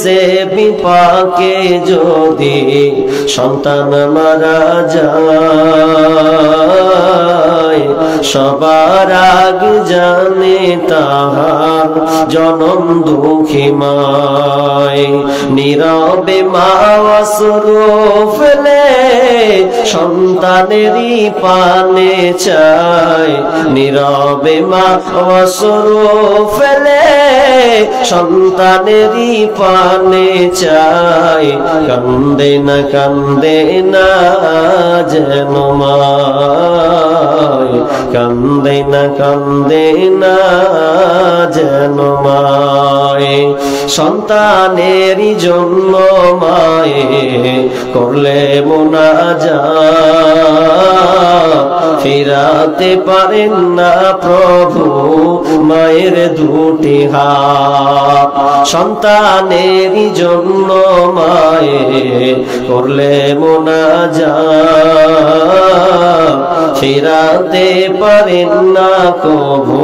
সে বিপাকে যদি সন্তান মারা যায়, সবার আগে জানে তাহার জনম দুঃখীমায়। নীরবে মা অশ্রু ফেলে সন্তানেরই পানে চায়, নীরবে মা অশ্রু ফেলে সন্তানেরই পানে চায়। কান্দে না যেন মায়, কান্দে না যেন মায়। সন্তানেরই জন্য মায়ে করলে মুনাজাত, ফিরাতে পারেন না প্রভু মায়ের দুটি হাত। সন্তানেরই জন্য মায়ে করলে মুনাজাত, ফিরাতে পারেন না কভু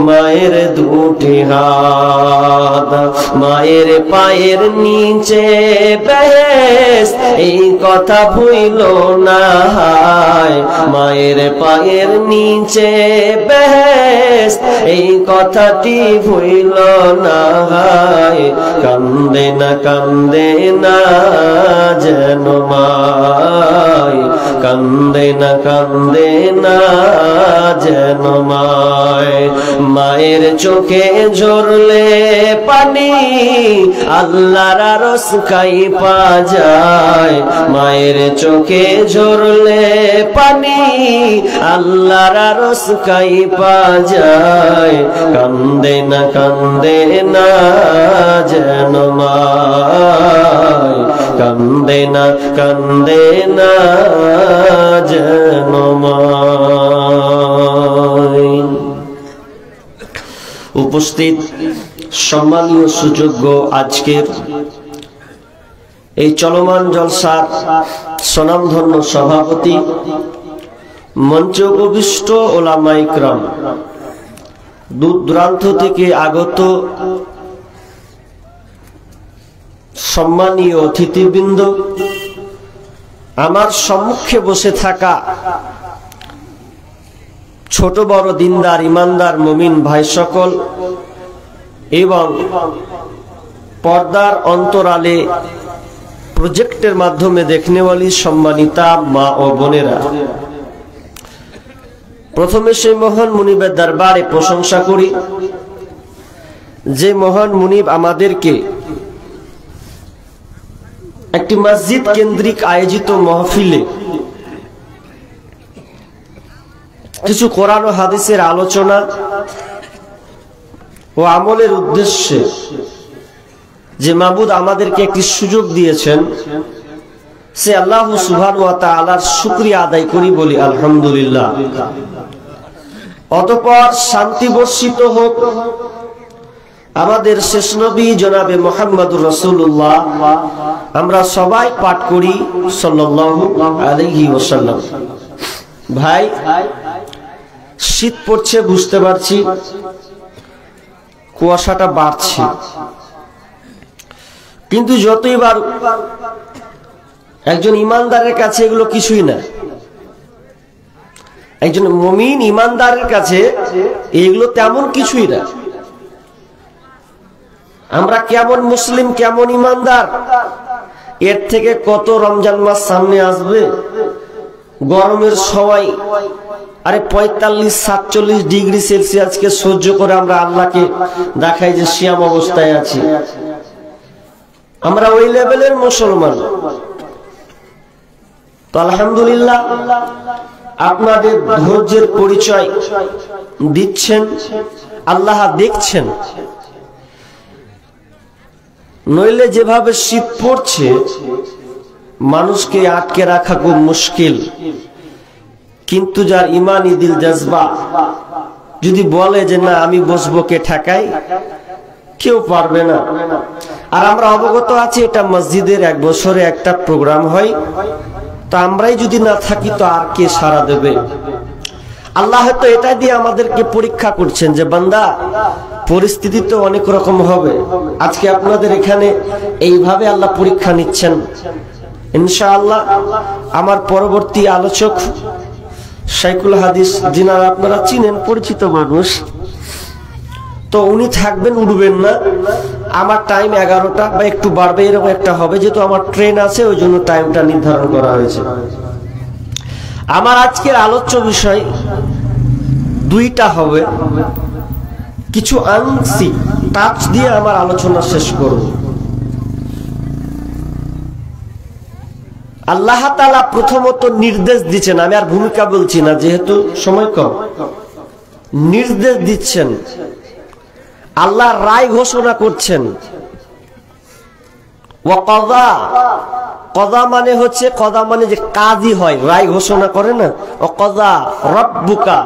মায়ের দুটি হাত। মায়ের পায়ের নিচে বেহেশত, এই কথা ভুইল না হায়। মায়ের পায়ের নিচে বেহেশত, এই কথাটি ভুইল না হায়। কান্দে না যেন মায়, কান্দে না যেন মায়। মায়ের চোখে ঝরলে পানি আল্লাহর আরশ কাইপা যায়। মায়ের চোখে ঝরলে পানি আল্লাহর আরশ কাইপা যায়। কান্দে না যেন মায়, কান্দে না যেন মায়। উপস্থিত সম্মানীয় সুযোগ্য আজকের এই চলমান জলসার স্বনামধন্য সভাপতি, মঞ্চে উপবিষ্ট ওলামায়ে ইকরাম, দূর দূরান্ত থেকে আগত সম্মানীয় অতিথিবৃন্দ, আমার সম্মুখে বসে থাকা ছোট বড় দিনদার ইমানদার মুমিন ভাই সকল, এবং পর্দার অন্তরালে প্রজেক্টের মাধ্যমে দেখনেওয়ালি সম্মানিতা মা ও বোনেরা, প্রথমে সেই মহান মুনিবের দরবারে প্রশংসা করি যে মহান মুনিব আমাদেরকে একটি মসজিদ কেন্দ্রিক আয়োজিত মাহফিলে কিছু কোরআন ও হাদিসের আলোচনা ও আমলের উদ্দেশ্যে যে মাবুদ আমাদেরকে একটি সুযোগ দিয়েছেন, সে আল্লাহ সুবহানাহু ওয়া তাআলার শুকরিয়া আদায় করি, বলি আলহামদুলিল্লাহ। অতঃপর শান্তি বর্ষিত হোক আমাদের শেষ নবী জনাবে মুহাম্মদুর রাসূলুল্লাহ, আমরা সবাই পাঠ করি সাল্লাল্লাহু আলাইহি ওয়াসাল্লাম। ভাই, শীত পড়ছে বুঝতে পারছি, কুয়াশাটা বাড়ছে, কিন্তু যতই বার একজন ইমানদারের কাছে এগুলো কিছুই না। একজন মুমিন ইমানদারের কাছে এগুলো তেমন কিছুই না। আমরা কেমন মুসলিম, কেমন ইমানদার, এর থেকে কত রমজান মাস সামনে আসবে, গরমের সময় আরে 45-47 ডিগ্রি সেলসিয়াসকে সহ্য করে আমরা আল্লাহকে দেখাই যে সিয়াম অবস্থায় আছি। আমরা ওই লেভেলের মুসলমান। তো আলহামদুলিল্লাহ, আপনাদের ধৈর্যের পরিচয় দিচ্ছেন, আল্লাহ দেখছেন। নইলে যেভাবে শীত পড়ছে, মানুষকে আটকে রাখা খুব মুশকিল। কিন্তু যার ইমানি দিল জজবা যদি বলে যে না আমি বসবো, কে ঠেকাই? কেউ পারবে না। আর আমরা অবগত আছি এটা মসজিদের 1 বছরে একটা প্রোগ্রাম হয়, তো আমরাই যদি না থাকি তো আর কে সাড়া দেবে? আল্লাহ তো এটা দিয়ে আমাদেরকে পরীক্ষা করছেন যে বান্দা পরিস্থিতি তো অনেক রকম হবে। আজকে আপনাদের এখানে এইভাবে আল্লাহ পরীক্ষা নিচ্ছেন। ইনশাআল্লাহ আমার পরবর্তী আলোচক শাইখুল হাদিস, যিনারা আপনারা চিনেন, পরিচিত মানুষ, তো উনি থাকবেন, উঠবেন না। আমার টাইম 11টা বা একটু বাড়বে, এরকম একটা হবে, যেহেতু আমার ট্রেন আছে ওই জন্য টাইমটা নির্ধারণ করা হয়েছে। আমার আজকের আলোচ্য বিষয় দুইটা হবে, কিছু আংশিক টাচ দিয়ে আমার আলোচনা শেষ করব। আল্লাহ তাআলা প্রথমত নির্দেশ দিচ্ছেন, আমি আর ভূমিকা বলছি না যেহেতু সময় কম। নির্দেশ দিচ্ছেন, আল্লাহ রায় ঘোষণা করছেন। ওয়াকাযা, কযা মানে হচ্ছে, কযা মানে যে কাজী হয়, রায় ঘোষণা করে না। ওয়াকাযা রাব্বুকা,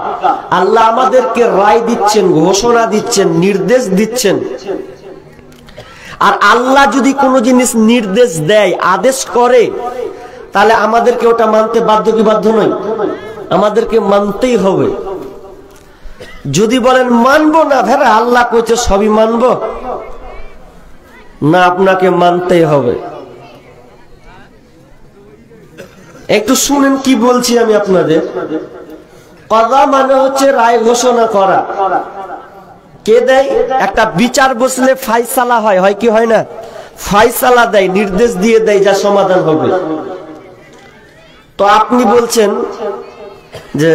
আল্লাহ আমাদেরকে রায় দিচ্ছেন, ঘোষণা দিচ্ছেন, নির্দেশ দিচ্ছেন। আর আল্লাহ যদি কোনো জিনিস নির্দেশ দেয়, আদেশ করে, তাহলে আমাদেরকে ওটা মানতে বাধ্য কি বাধ্য নয়? আমাদেরকে মানতেই হবে। যদি বলেন মানবো না, ভেড়া আল্লাহ কইছে সবই মানবো না, আপনাকে মানতেই হবে। একটু শুনেন কি বলছি আমি আপনাদের। কযা মানে হচ্ছে রায় ঘোষণা করা। কে দেয়? একটা বিচার বসলে ফায়সালা হয়, হয় কি হয় না? ফায়সালা দেয়, নির্দেশ দিয়ে দেয় যা সমাধান হবে। তো আপনি বলছেন যে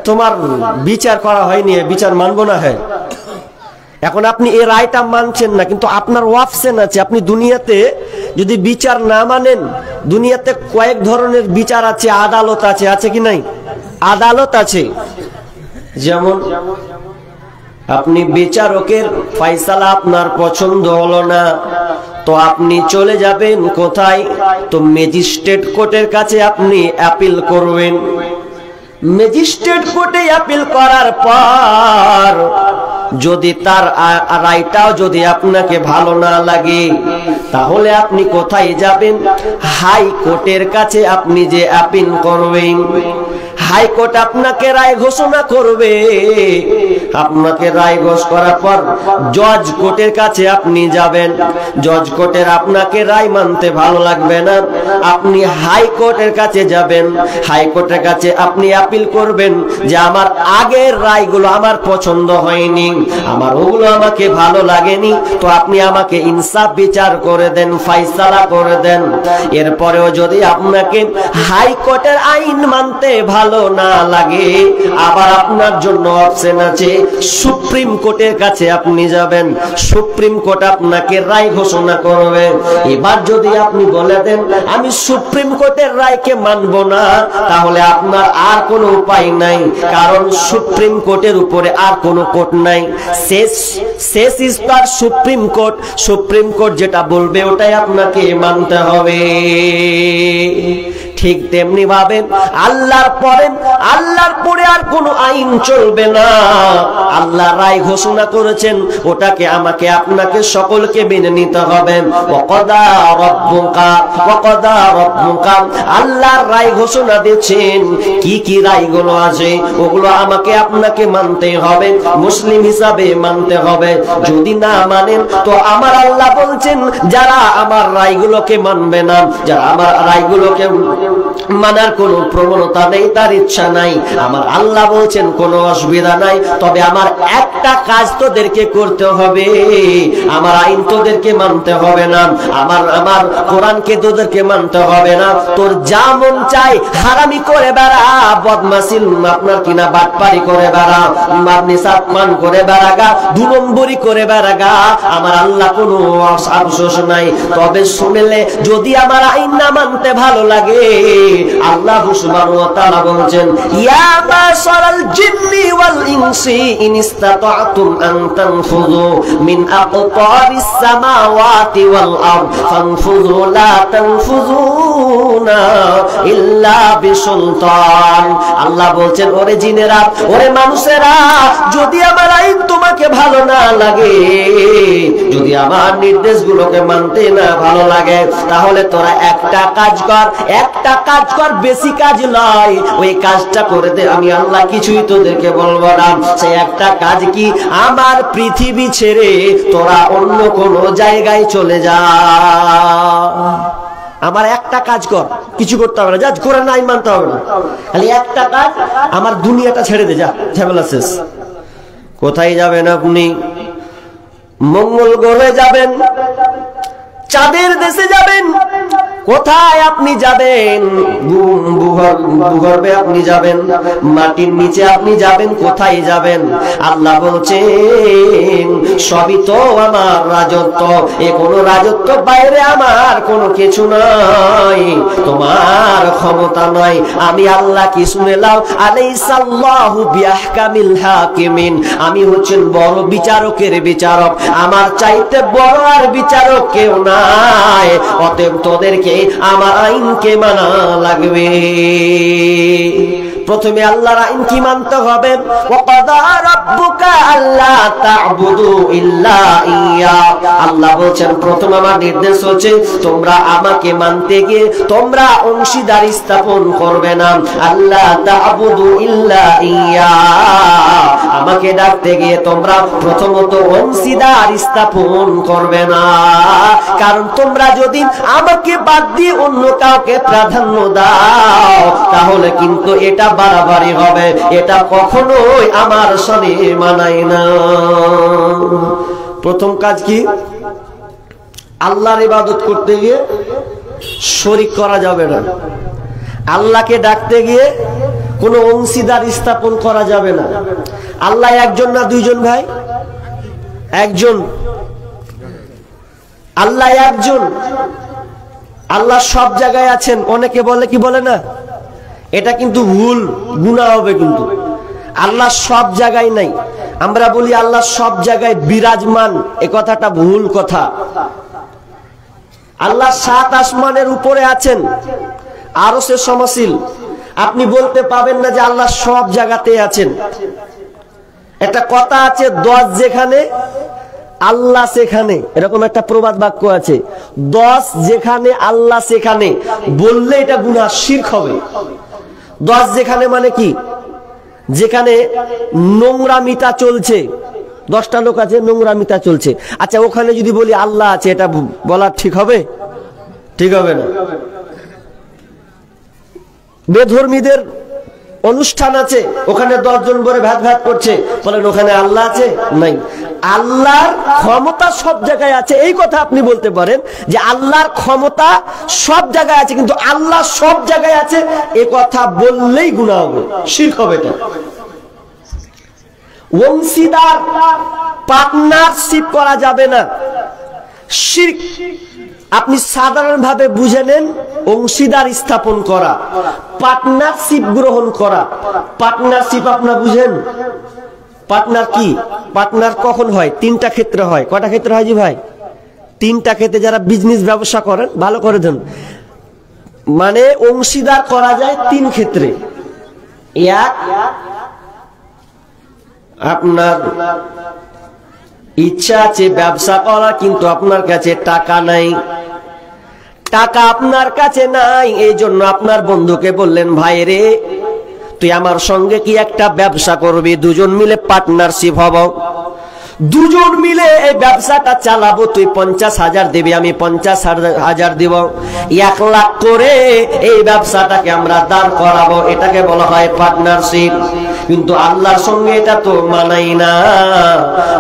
তোমার বিচার করা হয়নি, বিচার মানবো না। হ্যাঁ, এখন আপনি এই রায়টা মানছেন না, কিন্তু আপনার অপশন আছে। আপনি দুনিয়াতে যদি বিচার না মানেন, দুনিয়াতে কয়েক ধরনের বিচার আছে, আদালত আছে, আছে কি নাই? আদালত আছে। যেমন আপনি বিচারকের ফয়সালা আপনার পছন্দ হলো না, তো আপনি চলে যাবেন কোথায়? তো ম্যাজিস্ট্রেট কোর্টের কাছে আপনি আপিল করবেন। ম্যাজিস্ট্রেট কোর্টে আপিল করার পর যদি তার রায়টাও যদি আপনাকে ভালো না লাগে, তাহলে আপনি কোথায় যাবেন? হাইকোর্টের কাছে আপনি যে আপিল করবেন, হাইকোর্ট আপনাকে রায় ঘোষণা করবে। আপনাকে রায় ঘোষণা করার পর জজ কোর্টের কাছে আপনি যাবেন। জজ কোর্টের আপনাকে রায় মানতে ভালো লাগবে না, আপনি হাইকোর্টের কাছে যাবেন। হাইকোর্টের কাছে আপনি আপিল করবেন যে আমার আগের রায়গুলো আমার পছন্দ হয়নি, আমার ওগুলো আমাকে ভালো লাগেনি, তো আপনি আমাকে ইনসাফ বিচার করে দেন, ফয়সালা করে দেন। এরপরেও যদি আপনাকে হাইকোর্টের আইন মানতে ভালো না লাগে, আবার আপনার জন্য অপশন আছে, সুপ্রিম কোর্টের কাছে আপনি যাবেন। সুপ্রিম কোর্ট আপনাকে রায় ঘোষণা করবে। এবার যদি আপনি বলে দেন আমি সুপ্রিম কোর্টের রায়কে মানব না, তাহলে আপনার আর কোনো উপায় নাই, কারণ সুপ্রিম কোর্টের উপরে আর কোনো কোর্ট নাই। শেষ স্তর সুপ্রিম কোর্ট। সুপ্রিম কোর্ট যেটা বলবে ওটাই আপনাকে মানতে হবে। ঠিক তেমনি ভাবে আল্লাহর পরে আর কোনো আইন চলবে না। আল্লাহ রায় ঘোষণা করেছেন, ওটাকে আমাকে আপনাকে সকলকে মেনে নিতে হবে। ওয়াকাদা রাব্বুকা, আল্লাহর রায় ঘোষণা দিয়েছেন, কি কি রায়গুলো আছে ওগুলো আমাকে আপনাকে মানতে হবে, মুসলিম হিসাবে মানতে হবে। যদি না মানেন তো আমার আল্লাহ বলছেন, যারা আমার রায়গুলোকে মানবে না, যারা আমার রায়গুলোকে মানার কোনো প্রবণতা নেই, তার ইচ্ছা নাই, আমার আল্লাহ বলছেন কোনো অসুবিধা নাই, তবে আমার একটা কাজ তোদেরকে করতে হবে, আমার আইন তোদেরকে মানতে হবে না, আমার কোরআনকে তোদেরকে মানতে হবে না। তোর যা মন চাই হারামি করে বেড়া, বদমাশি আপনার কিনা বাটপারি করে বেড়া, আপনি সাতমান করে বেড়াগা, 2 নম্বরি করে বেড়াগা, আমার আল্লাহ কোনো আফসোস নাই। তবে শুনলে যদি আমার আইন না মানতে ভালো লাগে, আল্লাহ সুবহানাহু ওয়া তাআলা বলেন, ইয়া মাশারাল জিন্নি ওয়াল ইনসি ইন ইসতাতা'তুম আন তানফুযু মিন আকতারিস সামাওয়াতি ওয়াল আরদ ফানফুযু লা তানফুযুনা ইল্লা বিসুলতান। আল্লাহ বলেন, ওরে জিনেরা, ওরে মানুষেরা, যদি আমার আইন তোমাকে ভালো না লাগে, যদি আমার নির্দেশগুলোকে মানতে না ভালো লাগে, তাহলে তোরা একটা কাজ কর, একটা একটা কাজ কর, বেশি কাজ নয়, ওই কাজটা করে দে, আমি আল্লাহ কিছুই তোদেরকে বলবো না। সে একটা কাজ কি, আমার পৃথিবী ছেড়ে তোরা অন্য কোন জায়গায় চলে যা, আমার একটা কাজ কর, কিছু করতে হবে না, যা করে নাই মানতে হবে না, খালি একটা কাজ, আমার দুনিয়াটা ছেড়ে দে, যা, ঝামেলা শেষ। কোথায় যাবেন আপনি? মঙ্গল গ্রহে যাবেন, চাঁদের দেশে যাবেন, কোথায় আপনি যাবেন? ভূগর্ভে আপনি যাবেন, মাটির নিচে আপনি যাবেন, কোথায় যাবেন? আল্লাহ বলছেন সবই তো আমার রাজত্ব, এ কোনো রাজত্ব বাইরে আমার কোনো কিছু নয়, তোমার ক্ষমতা নয়, আমি আল্লাহ কি শুনে লাও, আলাইসাল্লাহু বিআহকামিল হাকিমিন, আমি হচ্ছেন বড় বিচারকের বিচারক, আমার চাইতে বড় আর বিচারক কেউ নাই, অতএব তোদেরকে আমার আইনকে মানা লাগবে। প্রথমে আল্লাহর আইন কি মানতে হবে? ওয়াকাদা রাব্বুকা আল্লা তা'বুদু ইল্লা ইয়া, আল্লাহ বলেন প্রথম আমার নির্দেশ হচ্ছে তোমরা আমাকে মানতে গিয়ে তোমরা অংশীদার স্থাপন করবে না, আল্লা তা'বুদু ইল্লা ইয়া, আমাকে ডাকতে গিয়ে তোমরা প্রথমত অংশীদার স্থাপন করবে না, কারণ তোমরা যদি আমাকে বাদ দিয়ে অন্য কাউকে প্রাধান্য দাও তাহলে কিন্তু এটা বাড়াবাড়ি হবে, এটা কখনোই আমার সাথে মানায় না। প্রথম কাজ কি? আল্লাহর ইবাদত করতে গিয়ে শরীক করা যাবে না, আল্লাহকে ডাকতে গিয়ে কোনো অংশীদার স্থাপন করা যাবে না। আল্লাহ একজন না দুইজন ভাই? একজন। আল্লাহ একজন, আল্লাহ সব জায়গায় আছেন। অনেকে বলে কি বলে না, এটা কিন্তু ভুল, গুনাহ হবে, কিন্তু আল্লাহ সব জায়গায় নাই। আমরা বলি আল্লাহ সব জায়গায় বিরাজমান, এ কথাটা ভুল কথা। আল্লাহ ৭ আসমানের উপরে আছেন, আরশে সমাসীন। আপনি বলতে পাবেন না যে আল্লাহ সব জায়গাতে আছেন। একটা কথা আছে, ১০ যেখানে আল্লাহ সেখানে, এরকম একটা প্রবাদ বাক্য আছে, ১০ যেখানে আল্লাহ সেখানে বললে এটা গুনাহ, শিরক হবে। ১০ যেখানে মানে কি? যেখানে নোংরামিতা চলছে, 10টা লোক আছে, নোংরামিতা চলছে, আচ্ছা ওখানে যদি বলি আল্লাহ আছে, এটা বলা ঠিক হবে? ঠিক হবে না। বেধর্মীদের অনুষ্ঠান আছে, ওখানে 10 জন বলে ভ্যাট করছে, বলেন ওখানে আল্লাহ আছে? নাই। আল্লাহর ক্ষমতা সব জায়গায় আছে, এই কথা আপনি বলতে পারেন যে আল্লাহর ক্ষমতা সব জায়গায় আছে, কিন্তু আল্লাহ সব জায়গায় আছে এ কথা বললেই গুনাহ হবে, শিরক হবে। এটা অংশীদার, পার্টনারশিপ করা যাবে না, শিরক। আপনি সাধারণভাবে বুঝে নেন, অংশীদার স্থাপন করা, পার্টনারশিপ গ্রহণ করা। পার্টনারশিপ আপনারা বুঝেন? পার্টনার কি? পার্টনার কখন হয়? 3টা ক্ষেত্রে হয়। কটা ক্ষেত্রে হয় জি ভাই? 3টা ক্ষেত্রে। যারা বিজনেস ব্যবসা করেন ভালো করে দেন, মানে অংশীদার করা যায় 3 ক্ষেত্রে। এক, আপনার ইচ্ছা আছে ব্যবসা করার, কিন্তু আপনার কাছে টাকা নাই, টাকা আপনার কাছে নাই, এই জন্য আপনার বন্ধুকে বললেন ভাই রে তুই আমার সঙ্গে কি একটা ব্যবসা করবি, দুজন মিলে পার্টনারশিপ হব, দুজন মিলে এই ব্যবসাটা চালাবো, তুই 50,000 দিবি, আমি 50,000 দিব, 1 লাখ করে এই ব্যবসাটাকে আমরা দাঁড় করাবো, এটাকে বলা হয় পার্টনারশিপ। কিন্তু আল্লাহর সঙ্গে এটা তো মানাই না,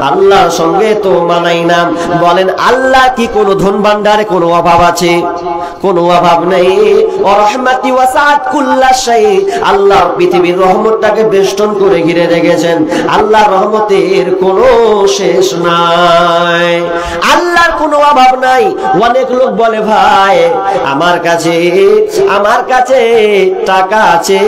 আল্লাহর সঙ্গে তো মানাই না। বলেন আল্লাহ কি কোনো ধন ভান্ডারে কোনো অভাব আছে? কোনো অভাব নেই। রাহমাতি ওয়াসাআত কুল্লা শাই, আল্লাহ পৃথিবীর রহমতটাকে বেষ্টন করে ঘিরে রেখেছেন, আল্লাহর রহমতের কোনো শেষ নাই, আল্লাহর কোনো অভাব নাই। অনেক লোক বলে ভাই আমার কাছে টাকা আছে,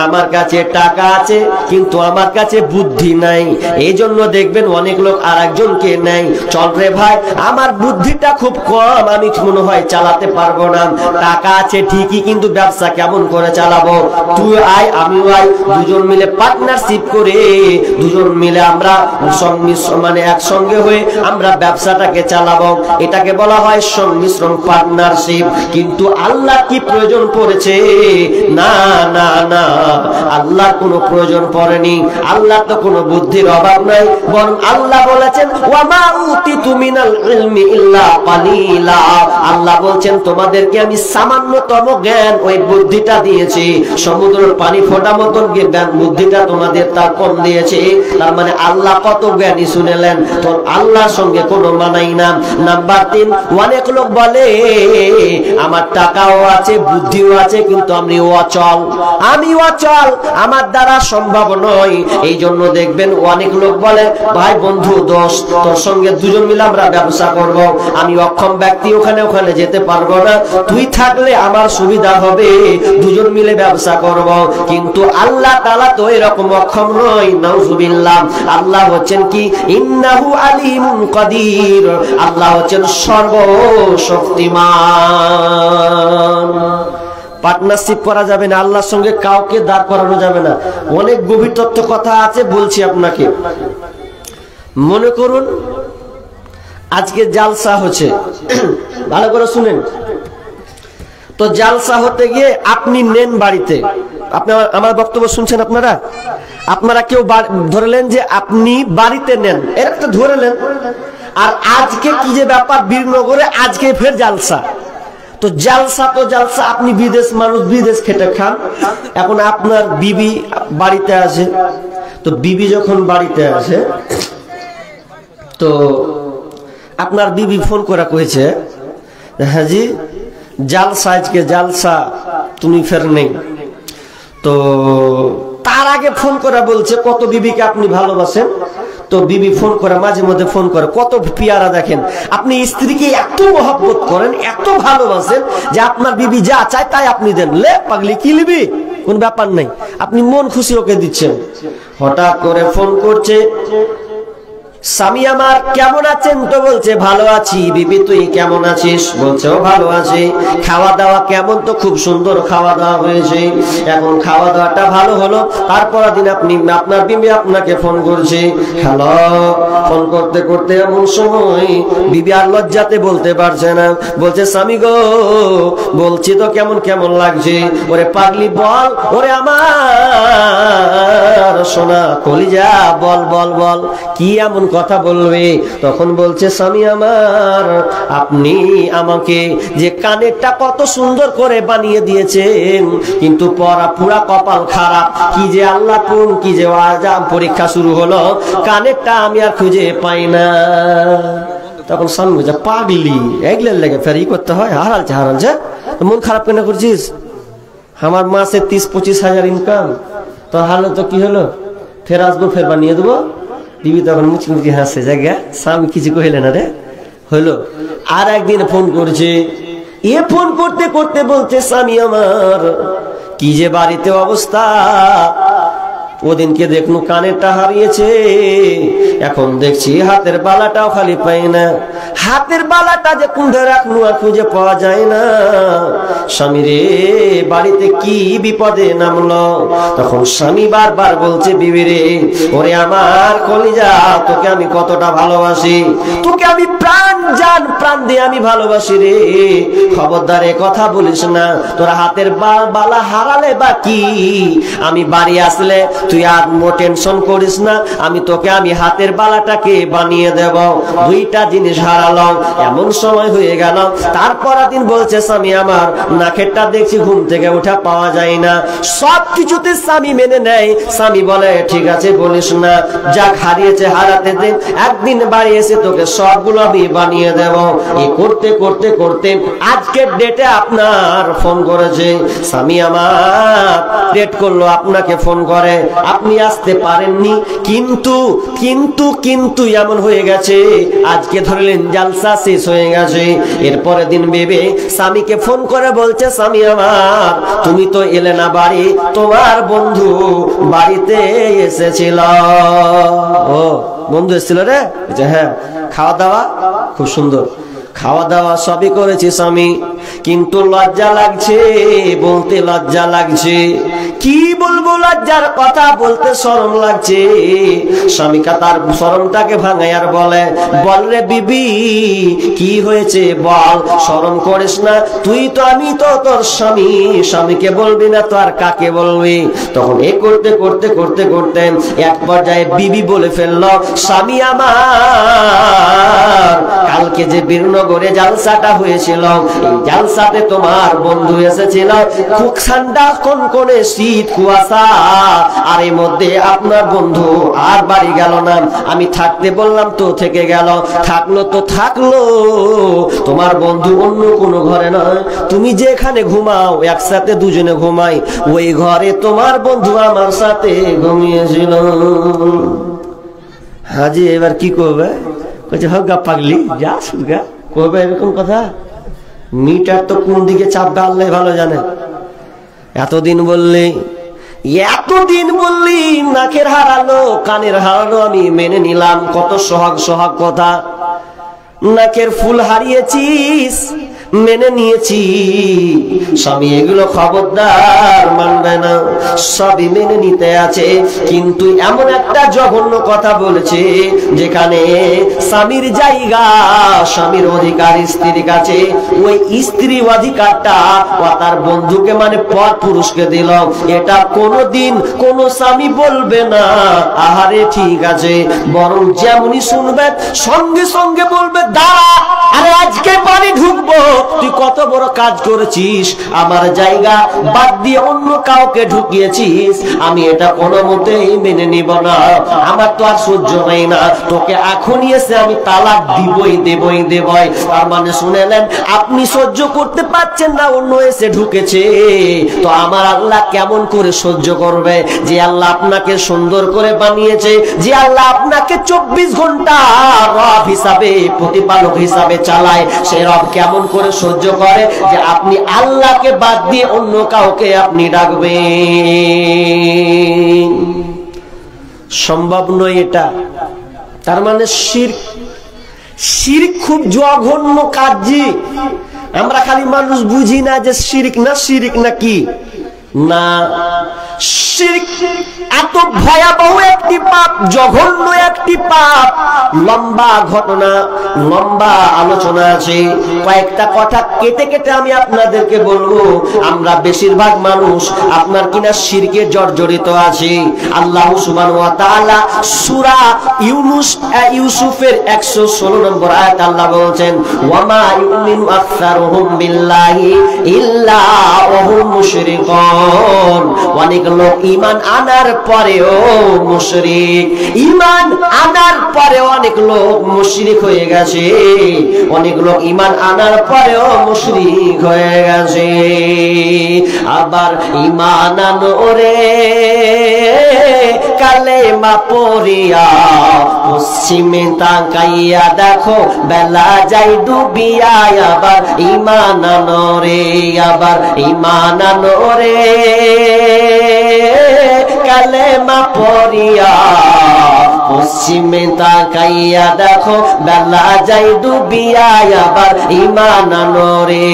আমার কাছে টাকা আছে, কিন্তু আমার কাছে বুদ্ধি নাই, এই জন্য দেখবেন অনেক লোক আর একজনকে নেই, চল রে ভাই আমার বুদ্ধিটা খুব কম, আমি মনে হয় চালাতে পারবো না, টাকা আছে ঠিকই কিন্তু ব্যবসা কেমন করে চালাবো, তুই আয় আমিও আয়, দুজন মিলে পার্টনারশিপ করে দুজন মিলে আমরা মানে একসঙ্গে হয়ে আমরা ব্যবসাটাকে চালাবো, এটাকে বলা হয় সংমিশ্রণ, পার্টনারশিপ। কিন্তু আল্লাহ কি প্রয়োজন পড়েছে? না না না, আল্লাহর কোনো প্রয়োজন পড়েনি। আল্লাহ তো কোনো বুদ্ধির অভাব নাই, বরং আল্লাহ বলেছেন ওয়ামা উতিতু মিনাল ইলমি ইল্লা কালিলা। আল্লাহ বলছেন তোমাদেরকে আমি সামান্যতম জ্ঞান, ওই বুদ্ধিটা দিয়েছি। সমুদ্রের পানি ফোটা মতন জ্ঞান বুদ্ধিটা তোমাদের তার কম দিয়েছে। তার মানে আল্লাহ কত জ্ঞানী শুনেলেন, তো আল্লাহর সঙ্গে কোনো মানাই না। নাম্বার 3, অনেক লোক বলে আমার টাকাও আছে, বুদ্ধিও আছে, কিন্তু আমি অচল, আমার দ্বারা সম্ভব নয়। এই জন্য দেখবেন অনেক লোক বলে ভাই বন্ধু দোস্ত, তোর সঙ্গে দুজন মিলে আমরা ব্যবসা করব, আমি অক্ষম ব্যক্তি, ওখানে যেতে পারবো না, তুই থাকলে আমার সুবিধা হবে, দুজন মিলে ব্যবসা করব। কিন্তু আল্লাহ তাআলা তো এরকম অক্ষম নয়, নাউজুবিল্লাহ। আল্লাহ হচ্ছেন কি ইন্নাহু আলিমুন কাদির, আল্লাহ হচ্ছেন সর্বশক্তিমান। পার্টনারশিপ করা যাবে না, আল্লাহর সঙ্গে কাউকে দাঁড় করানো যাবে না। অনেক গভীর তথ্য কথা আছে, বলছি আপনাকে। মনে করুন আজকে জালসা হচ্ছে, ভালো করে শুনেন তো। জালসা হতে গিয়ে আপনি নেন বাড়িতে, আপনি আমার বক্তব্য শুনছেন আপনারা কেউ ধরলেন যে আপনি বাড়িতে নেন, এর একটা ধরলেন। আর আজকে কি যে ব্যাপার, বীরনগরে আজকে ফের জালসা, তো জালসা আপনি বিদেশ মানুষ, বিদেশ খেটে খান। এখন আপনার বিবি বাড়িতে আসে, তো বিবি যখন বাড়িতে আসে তো আপনার বিবি ফোন করা কয়েছে, হ্যাঁ জি জালসা, আজকে জালসা, তুমি ফের নেই। তো তার আগে ফোন করা বলছে কত বিবিকে আপনি ভালোবাসেন, তো বিবি ফোন করে, মাঝে মধ্যে ফোন করে, কত পিয়ারা। দেখেন আপনি স্ত্রীকে এত মহব্বত করেন, এত ভালোবাসেন যে আপনার বিবি যা চায় তাই আপনি দেন। লে পাগলি কি লিবি, কোন ব্যাপার নাই, আপনি মন খুশি ওকে দিচ্ছেন। হঠাৎ করে ফোন করছে, স্বামী আমার কেমন আছেন, তো বলছে ভালো আছি। বিবি তুই কেমন আছিস, বলছে ও ভালো আছি। খাওয়া দাওয়া কেমন, তো খুব সুন্দর খাওয়া দাওয়া হয়েছে। এখন খাওয়া দাওয়াটা ভালো হলো, তারপর দিন আপনার বিবি আপনাকে ফোন করছে, হ্যালো। ফোন করতে করতে এমন সময় বিবি আর লজ্জাতে বলতে পারছে না, বলছে স্বামী গো, বলছি তো কেমন কেমন লাগছে। ওরে পাগলি বল, ওরে আমার সোনা কলিজা, বল বল বল, কি এমন কথা বলবে। তখন বলছে স্বামী আমার, আপনি আমাকে যে কানেরটা কত সুন্দর করে বানিয়ে দিয়েছেন, কিন্তু পুরা কপাল খারাপ, কি যে আল্লাহ কোন কি যে আজাব পরীক্ষা শুরু হলো, কানেরটা আমি আর খুঁজে পাই না। তখন স্বামী বলছে পাগলি, এগুলোর লেগে ফের ই করতে হয়, হারালছে, মন খারাপ কেন করছিস, আমার মাসে 30-25 হাজার ইনকাম, তোর হালে তো কি হলো, ফের আসবো, ফের বানিয়ে দেবো। বিবি তখন মুচমুচি হাসছে, জায়গা স্বামী কিছু কহিলে না রে, হলো। আর একদিন ফোন করছে, ফোন করতে করতে বলছে স্বামী আমার কি যে বাড়িতে অবস্থা, ওদিনকে দেখনু কানেরটা হারিয়েছে, এখন দেখছি হাতের বালাটাও খালি পাই না, হাতের বালাটা যে কুঁধে রাখনু আর খুঁজে পাওয়া যায় না। স্বামী রে, বাড়িতে কি বিপদে নামলো। তখন স্বামী বারবার বলছে বিবি রে, ওরে আমার কলিজা, তোকে আমি কতটা ভালোবাসি, তোকে আমি প্রাণ জান প্রাণ দিয়ে আমি ভালোবাসি রে, খবরদার এ কথা বলিস না, তোর হাতের বালা হারালে বা কি, আমি বাড়ি আসলে তুই আর টেনশন করিস না, আমি হাতের বালাটাকে বানিয়ে দেব। দুইটা জিনিস হারালাম, এমন সময় হয়ে গেল। তারপর দিন বলছে স্বামী আমার নাকেরটা দেখছি ঘুম থেকে উঠা পাওয়া যায় না। সব কিছুতে স্বামী মেনে নেয়, স্বামী বলে ঠিক আছে বলিস না, যা হারিয়েছে হারাতে দে, একদিন বাড়ি এসে তোকে সবগুলো আমি বানিয়ে দেব। এই করতে করতে করতে আজকের ডেটে আপনার ফোন করেছে, স্বামী আমার ডেট করলো, আপনাকে ফোন করে, আপনি আসতে পারেননি, কিন্তু কিন্তু কিন্তু এমন হয়ে গেছে, আজকে ধরলেন জালসা শেষ হয়ে গেছে। এরপরে দিন ভেবে স্বামীকে ফোন করে বলছে স্বামী আমার তুমি তো এলে না বাড়ি, তোমার বন্ধু বাড়িতে এসেছিল। ও বন্ধু এসেছিল রে, হ্যাঁ। খাওয়া দাওয়া খুব সুন্দর, খাওয়া দাওয়া সবই করেছি স্বামী, কিন্তু লজ্জা লাগছে, বলতে লজ্জা লাগছে, কি বলবো, লজ্জার কথা বলতে শরম লাগছে। স্বামীকা তার শরমটাকে ভাঙায় আর বলে, বল রে বিবি কি হয়েছে বল, শরম করিস না, তুই তো আমি তো তোর স্বামী, স্বামীকে বলবি না তো আর কাকে বলবি। তখন এ করতে করতে করতে করতে এক পর্যায়ে বিবি বলে ফেললো, স্বামী আমার, কালকে যে বীরনগরে জালসাটা হয়েছিল, এই জালসাতে তোমার বন্ধু এসেছিল, খুব ঠান্ডা কনকনে শীত কুয়াশা, আর এর মধ্যে আপনার বন্ধু আর বাড়ি গেল না, আমি থাকতে বললাম তো থেকে গেল, থাকলো তো থাকলো, তোমার বন্ধু অন্য কোনো ঘরে নয়, তুমি যেখানে ঘুমাও একসাথে দুজনে ঘুমাই, ওই ঘরে তোমার বন্ধু আমার সাথে ঘুমিয়েছিল। হাজি এবার কি করবে, বলছে হোক গা পাগলি, যা শুনগা করবে এরকম কথা, মিটার তো কোন দিকে চাপবে আল্লাহ ভালো জানে। এতদিন বললি নাকের হারালো কানের হারালো, আমি মেনে নিলাম, কত সোহাগ সোহাগ কথা, নাকের ফুল হারিয়েছিস মেনে নিয়েছি, স্বামী এগুলো খবরদার মানবে না, সবই মেনে নিতে আছে, কিন্তু এমন একটা জঘন্য কথা বলেছে যেখানে স্বামীর জায়গা স্বামীর অধিকার স্ত্রীর কাছে, ওই স্ত্রী অধিকারটা তার বন্ধুকে মানে পর পুরুষকে দিল, এটা কোনোদিন কোন স্বামী বলবে না আহারে ঠিক আছে, বরং যেমনই শুনবে সঙ্গে সঙ্গে বলবে দাঁড়া, আরে আজকে পানি ঢুকবো, তুই কত বড় কাজ করেছিস, আমার জায়গা বাদ দিয়ে অন্য কাউকে ঢুকিয়েছিস, আমি এটা কোনো মতেই মেনে নিব না, আমার তো আর সহ্য হয় না, তোকে এখনই এসে আমি তালাক দেবই। তার মানে শুনেলেন, আপনি সহ্য করতে পারছেন না, অন্য এসে ঢুকেছে, তো আমার আল্লাহ কেমন করে সহ্য করবে? যে আল্লাহ আপনাকে সুন্দর করে বানিয়েছে, যে আল্লাহ আপনাকে 24 ঘন্টা রব হিসাবে প্রতিপালক হিসাবে চালায়, সে রব কেমন করে সহ্য করে যে আপনি আল্লাহকে বাদ দিয়ে অন্য কাউকে আপনি ডাকবেন? সম্ভব নয় এটা। তার মানে শিরক খুব জঘন্য কাজ। আমরা খালি মানুষ বুঝি না যে শিরক না কি না, শিরক এত ভয়াবহ একটি পাপ, জঘন্য একটি পাপ, লম্বা ঘটনা, লম্বা আলোচনা আছে, কয়েকটা কথা কেটে কেটে আমি আপনাদেরকে বলবো। আমরা বেশিরভাগ মানুষ আপনার কিনা শিরকে জর্জরিত আছে। আল্লাহ সুবহানাহু ওয়া তাআলা সূরা ইউসুফের 116 নম্বর আয়াত আল্লাহ বলেন, ওয়ামা ইউমিনু আকসারুহুম বিল্লাহি ইল্লা ওয়া হুম মুশরিকুন। অনেক লোক ঈমান আনার পরেও মুশরিক, ঈমান আনার পরে অনেক লোক মুশরিক হয়ে গেছে, অনেক লোক ঈমান আনার পরেও মুশরিক হয়ে গেছে। আবার ঈমান আনোরে কালেমা পড়িয়া পশ্চিমে তাকাইয়া দেখো বেলা যাই ডুবিয়া, আবার ঈমান আনোরে, আবার ঈমান আনোরে কালেমা পড়িয়া পশ্চিমে তাকাইয়া দেখো বেলা যাই ডুবিয়া, আবার ঈমান আনোরে।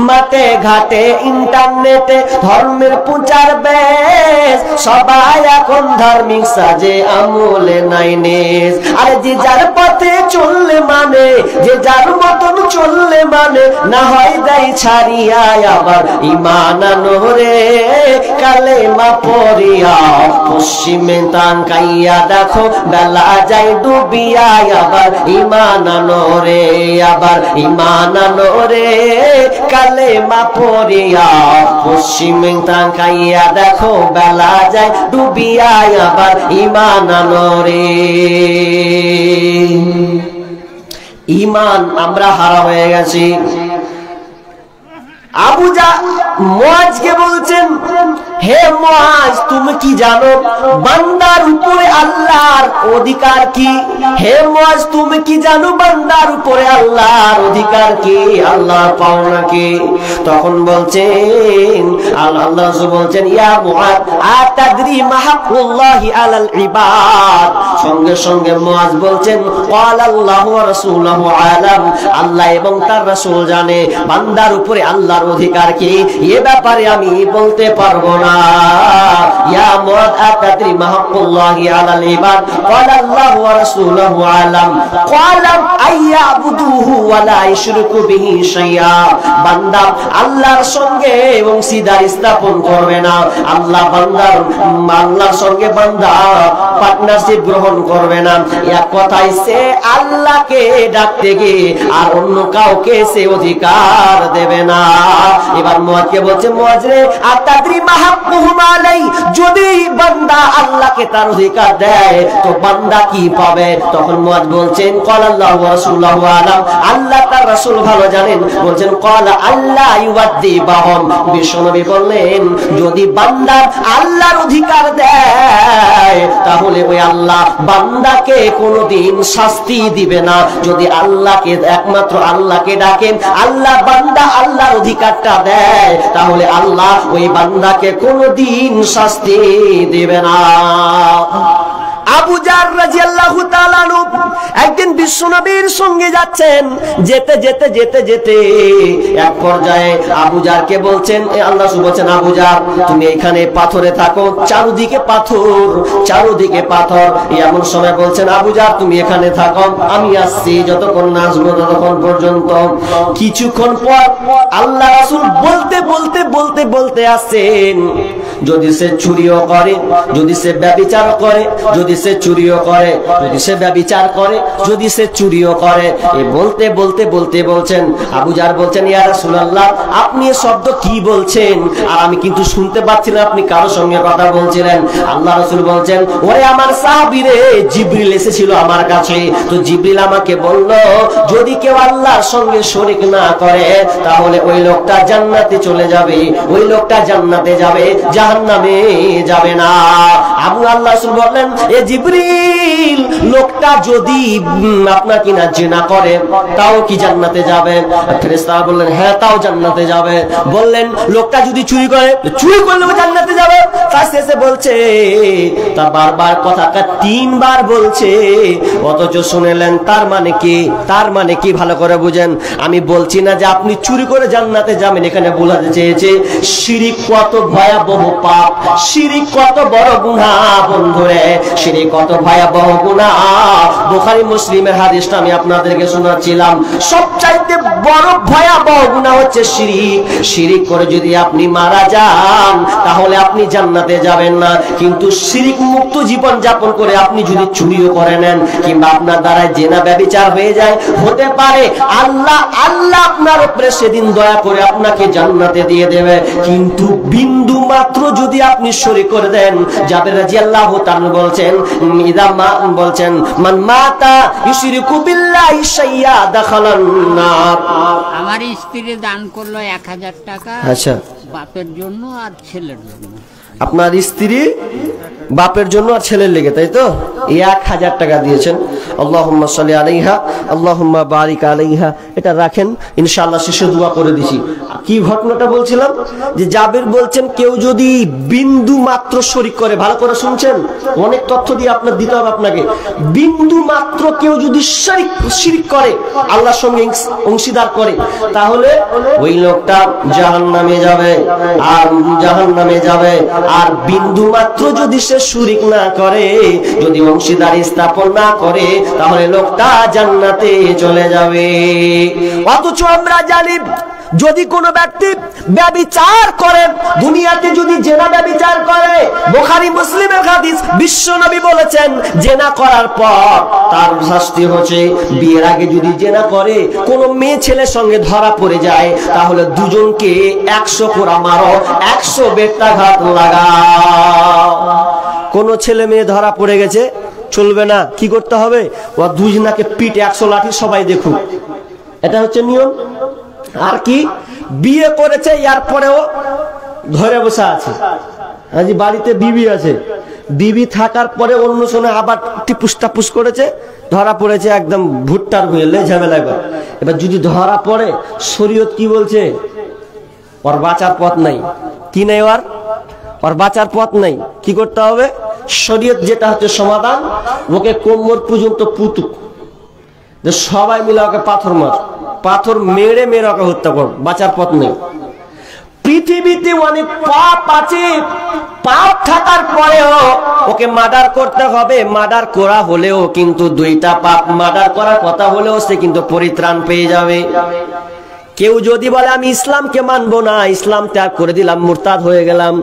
মাঠে ঘাটে ইন্টারনেটে ধর্মের প্রচার বেশ, সবাই এখন ধার্মিক সাজে আমলে নাই নেস। আরে যে যার পথে চললে মানে, যে যার মতন চললে মানে, না হয় দেয় ছাড়িয়া, আবার ঈমান আনোরে কালেমা পড়িয়া পশ্চিমে তাকাইয়া দেখো বেলা যায় ডুবিয়া, আবার ঈমান আনোরে, আবার ঈমান আনোরে কালেমা পড়িয়া পশ্চিমে তাকাইয়া দেখো বেলা যায় ডুবিয়া, আবার ঈমান আনোরে। ঈমান আমরা হারা হয়ে গেছি। আবু মুআজকে বলছেন, হে মুআজ তুমি কি জানো বান্দার উপরে আল্লাহর অধিকার কি? হে মুআজ তুমি কি জানো বান্দার উপরে আল্লাহর অধিকার কি, আল্লাহর পাওনা কি? তখন বলছেন আল্লাহ বলছেন ইয়া মুআজ আতাদরি মা হাক্কুল্লাহি আলাল ইবাদ। সঙ্গে সঙ্গে মুআজ বলছেন ক্বালা আল্লাহু ওয়া রাসূলুহু আলাম, আল্লাহ এবং তার রাসূল জানে বান্দার উপরে আল্লাহর অধিকার কি, এ ব্যাপারে আমি বলতে পারবো না। ইয়া মুআজ আতাদরি মা হাক্কুল্লাহি আলাল ইবাদ ক্বালা আল্লাহু ওয়া রাসূলুহু আলাম ক্বালা আইয়াবুদুহু ওয়া লা ইশরিকু বিহি শাইআ। বান্দা আল্লাহর সঙ্গে অংশীদার স্থাপন করবে না, আল্লাহর সঙ্গে বান্দা পার্টনারশিপ গ্রহণ করবে না। এক কথায় সে আল্লাহকে ডাকতে গিয়ে আর অন্য কাউকে সে অধিকার দেবে না। এবার মুআজকে বলছে মুআজ রে আতাদরি মা হাক্কুহু আলাই, যদি বান্দা আল্লাহকে তার অধিকার দেয় তো বান্দা কি পাবে? তখন মুআজ বলছেন ক্বালা আল্লাহু ওয়া রাসূলুহু আলাম, আল্লাহ তার রাসূল ভালো জানেন। বলছেন ক্বালা আল্লাহ ইউআদ্দিবাহুম, বিশ্বনবী বললেন যদি বান্দা আল্লাহর অধিকার দেয় তাহলে ওই আল্লাহ বান্দাকে কোনোদিন শাস্তি দিবে না। যদি আল্লাহকে একমাত্র আল্লাহকে ডাকেন, আল্লাহ বান্দা আল্লাহর অধিকারটা দেয় তাহলে আল্লাহ ওই বান্দাকে কোনোদিন শাস্তি দিবে না। আবু জার রাদিয়াল্লাহু তাআলা আনহু একদিন বিশ্বনবীর সঙ্গে যাচ্ছেন, যেতে যেতে যেতে যেতে এক পর্যায়ে আবু জারকে বলছেন আল্লাহ রাসূল বলছেন আবু জার তুমি এখানে পাথরে থাকো, চারদিকে পাথর চারদিকে পাথর। এমন সময় বলছেন আবু জার তুমি এখানে থাকো, আমি আসছি, যতক্ষণ না আসবো ততক্ষণ পর্যন্ত। কিছুক্ষণ পর আল্লাহ রাসূল বলতে বলতে বলতে বলতে আসছেন যদি সে চুরিও করে, যদি সে ব্যভিচার করে, যদি সে চুরিও করে, যদি সে ব্যভিচার করে, যদি সে চুরিও করে, এ বলতে বলতে বলতে বলছেন আবু জার বলছেন ইয়া রাসূলুল্লাহ আপনি এই শব্দ কি বলছেন? আর আমি কিন্তু শুনতে পাচ্ছি না আপনি কারোর সঙ্গে কথা বলছিলেন। আল্লাহ রাসূল বলছেন ওরে আমার সাহাবী রে, জিবরিল এসেছিল আমার কাছে, তো জিবরিল আমাকে বলল যদি কেউ আল্লাহর সঙ্গে শরীক না করে তাহলে ওই লোকটা জান্নাতে চলে যাবে, ওই লোকটা জান্নাতে যাবে, জাহান্নামে যাবে না। আবু আল্লাহ রাসূল বললেন এ জিবরিল লোকটা যদি আপনার কিনা জিনা করে তাও কি জান্নাতে যাবে? ফেরেশতারা বললেন হ্যাঁ তাও জান্নাতে যাবে। বললেন লোকটা যদি চুরি করে, চুরি করলেও জান্নাতে যাবে। তার শেষে বলছে তা বারবার কথাটা তিনবার বলছে, অথচ শুনলেন তার মানে কি? তার মানে কি ভালো করে বুঝেন। আমি বলছি না যে আপনি চুরি করে জান্নাতে যাবেন, এখানে বোঝাতে চেয়েছে শিরিক কত ভয়াবহ পাপ, শিরিক কত বড় গুনাহ বন্ধুরে, শিরিক কত ভয়াবহ গুনাহ। বুখারী মুসলিমের হাদিসটা আমি আপনাদেরকে শোনাচ্ছিলাম, সবচাইতে বড় ভয়াবহ গুনাহ হচ্ছে শিরিক। শিরিক করে যদি আপনি মারা যান তাহলে আপনি জান্নাতে যাবেন না, কিন্তু শিরিক মুক্ত জীবন যাপন করে আপনি যদি চুরিও করে নেন কিংবা আপনার দ্বারা জেনা ব্যভিচার হয়ে যায়, হতে পারে আল্লাহ আপনার উপরে সেদিন দয়া করে আপনাকে জান্নাতে দিয়ে দেবে। কিন্তু বিন্দু মাত্র যদি আপনি শরীক করে দেন, জাবের রাদিয়াল্লাহু তাআলা বলছেন বলছেন মান মাতা ইউশরিকু বিল্লাহি শাইয়া দাখালান নার। আমার স্ত্রী দান করলো 1000 টাকা, আচ্ছা বাপের জন্য আর ছেলের জন্য। আপনার স্ত্রী বাপের জন্য আর ছেলের লেগে, তাই তো 1000 টাকা দিয়েছেন। আল্লাহুম্মা সাল্লি আলাইহা আল্লাহুম্মা বারিক আলাইহা, এটা রাখেন, ইনশাআল্লাহ শেষে দোয়া করে দিছি। কি ঘটনাটা বলছিলাম যে জাবের বলছেন কেউ যদি বিন্দু মাত্র শরীক করে, ভালো করে শুনছেন, অনেক তথ্য দিয়ে আপনার দিতে হবে আপনাকে। বিন্দু মাত্র কেউ যদি শিরক করে, আল্লাহর সঙ্গে অংশীদার করে, তাহলে ওই লোকটা জাহান্নামে যাবে, আর জাহান্নামে যাবে। আর বিন্দু মাত্র যদি সে শিরক না করে, যদি অংশীদারি স্থাপন না করে, তাহলে লোকটা জান্নাতে চলে যাবে। অথচ আমরা জানি যদি কোনো ব্যক্তি ব্যভিচার করে, দুনিয়াতে যদি জেনা ব্যভিচার করে, বুখারী মুসলিমের হাদিস, বিশ্বনবী বলেছেন জেনা করার পর তার শাস্তি হচ্ছে বিয়ের আগে যদি জেনা করে, কোন মেয়ে ছেলের সঙ্গে ধরা পড়ে যায়, তাহলে দুজনকে 100 কোড়া মারো, 100 বেত্রাঘাত লাগাও। কোন ছেলে মেয়ে ধরা পড়ে গেছে চলবে না, কি করতে হবে? ও দুজনাকে পিটে 100 লাঠি সবাই দেখুক, এটা হচ্ছে নিয়ম। আর কি বিয়ে করেছে এরপরেও ধরে বসে আছে, আজি বাড়িতে বিবি আছে, বিবি থাকার পরে অন্য সময় আবার টিপুস টাপুস করেছে, ধরা পড়েছে একদম ভুট্টার হয়ে ঝামেলা। এবার যদি ধরা পড়ে শরীয়ত কি বলছে? ওর বাঁচার পথ নাই। কি নেই ওর বাঁচার পথ নাই। কি করতে হবে? শরীয়ত যেটা হচ্ছে সমাধান, ওকে কোমর পর্যন্ত পুতুক, সবাই মিলে ওকে পাথর মার, পাথর মেরে মেরে ওকে হত্যা কর, বাঁচার পথ নেই। পৃথিবীতে অনেক পাপ আছে, পাপ থাকার পরেও ওকে মার্ডার করতে হবে। মার্ডার করা হলেও কিন্তু দুইটা পাপ মার্ডার করার কথা হলেও সে কিন্তু পরিত্রাণ পেয়ে যাবে। কেউ যদি বলে আমি ইসলামকে মানবো না, ইসলাম ত্যাগ করে দিলাম, মুরতাদ হয়ে গেলাম,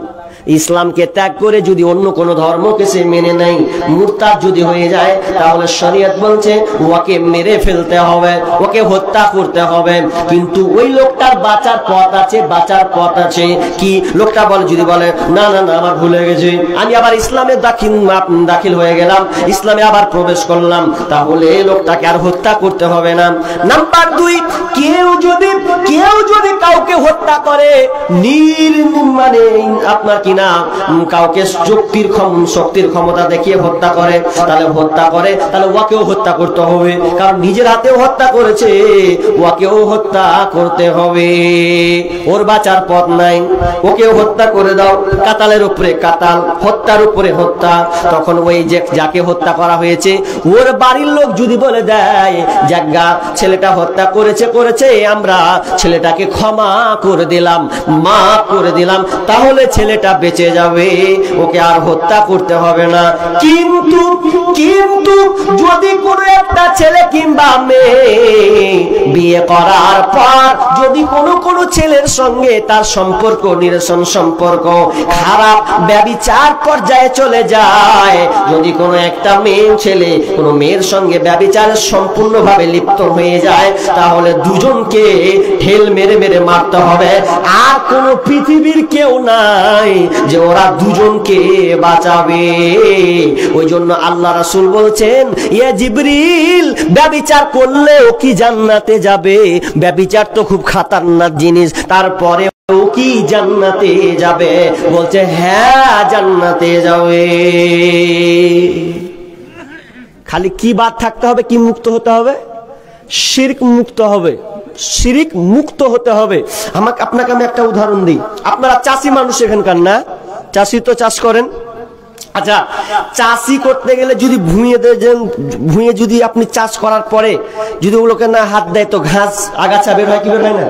ইসলামকে ত্যাগ করে যদি অন্য কোন ধর্মকে সে মেনে নেয়, মুরতাদ যদি হয়ে যায়, তাহলে শরীয়ত বলছে ওকে মেরে ফেলতে হবে, ওকে হত্যা করতে হবে। কিন্তু ওই লোকটার বাঁচার পথ আছে, বাঁচার পথ আছে। কি? লোকটা বলে, যদি বলে না না না আমার ভুলে গেছে, আমি আবার ইসলামে দাখিল হয়ে গেলাম, ইসলামে আবার প্রবেশ করলাম, তাহলে লোকটাকে আর হত্যা করতে হবে না। নাম্বার 2, কেউ যদি কাউকে হত্যা করে, মানে আপনার কি না কাউকে শক্তির ক্ষমতা দেখিয়ে হত্যা করে, তাহলে ওকেও হত্যা করতে হবে, কারণ নিজের হাতেও হত্যা করেছে, ওকেও হত্যা করতে হবে। ওর বাঁচার পথ নাই, ওকেও হত্যা করে দাও। কাতালের উপরে কাতাল, হত্যার উপরে হত্যা। তখন ওই যে যাকে হত্যা করা হয়েছে, ওর বাড়ির লোক যদি বলে দেয় জাগা ছেলেটা হত্যা করেছে, আমরা ছেলেটাকে ক্ষমা করে দিলাম, মাফ করে দিলাম, তাহলে ছেলেটা বেঁচে যাবে, ওকে আর হত্যা করতে হবে না। কিন্তু যদি কোনো একটা ছেলে কিংবা মেয়ে বিয়ে করার পর যদি কোনো ছেলের সঙ্গে তার সম্পর্ক, নিরসন সম্পর্ক খারাপ, ব্যভিচার পর্যায়ে চলে যায়, যদি কোনো একটা ছেলে কোনো মেয়ের সঙ্গে ব্যভিচারে সম্পূর্ণভাবে লিপ্ত হয়ে যায়, তাহলে দুজনকে ঢেল মেরে মেরে মারতে হবে। আর কোনো পৃথিবীর কেউ নাই যে ওরা দুজনকে বাঁচাবে। ওই জন্য আল্লাহ রাসূল বলছেন, ইয়া জিবরিল, ব্যভিচার করলেও কি জান্নাতে যাবে? ব্যভিচার তো খুব খাতারনাক জিনিস, তারপরে ও কি জান্নাতে যাবে? বলছে হ্যাঁ জান্নাতে যাবে। খালি কি বাদ থাকতে হবে? কি মুক্ত হতে হবে? শিরক মুক্ত হবে, শিরিক মুক্ত হতে হবে। আপনাকে আমি একটা উদাহরণ দিই। আপনারা চাষি মানুষ এখানকার না? চাষি তো চাষ করেন। আচ্ছা, চাষি করতে গেলে যদি ভুঁয়ে যদি আপনি চাষ করার পরে যদি ওগুলোকে না হাত দেয়, তো ঘাস আগাছা বের হয় কি বের হয় না?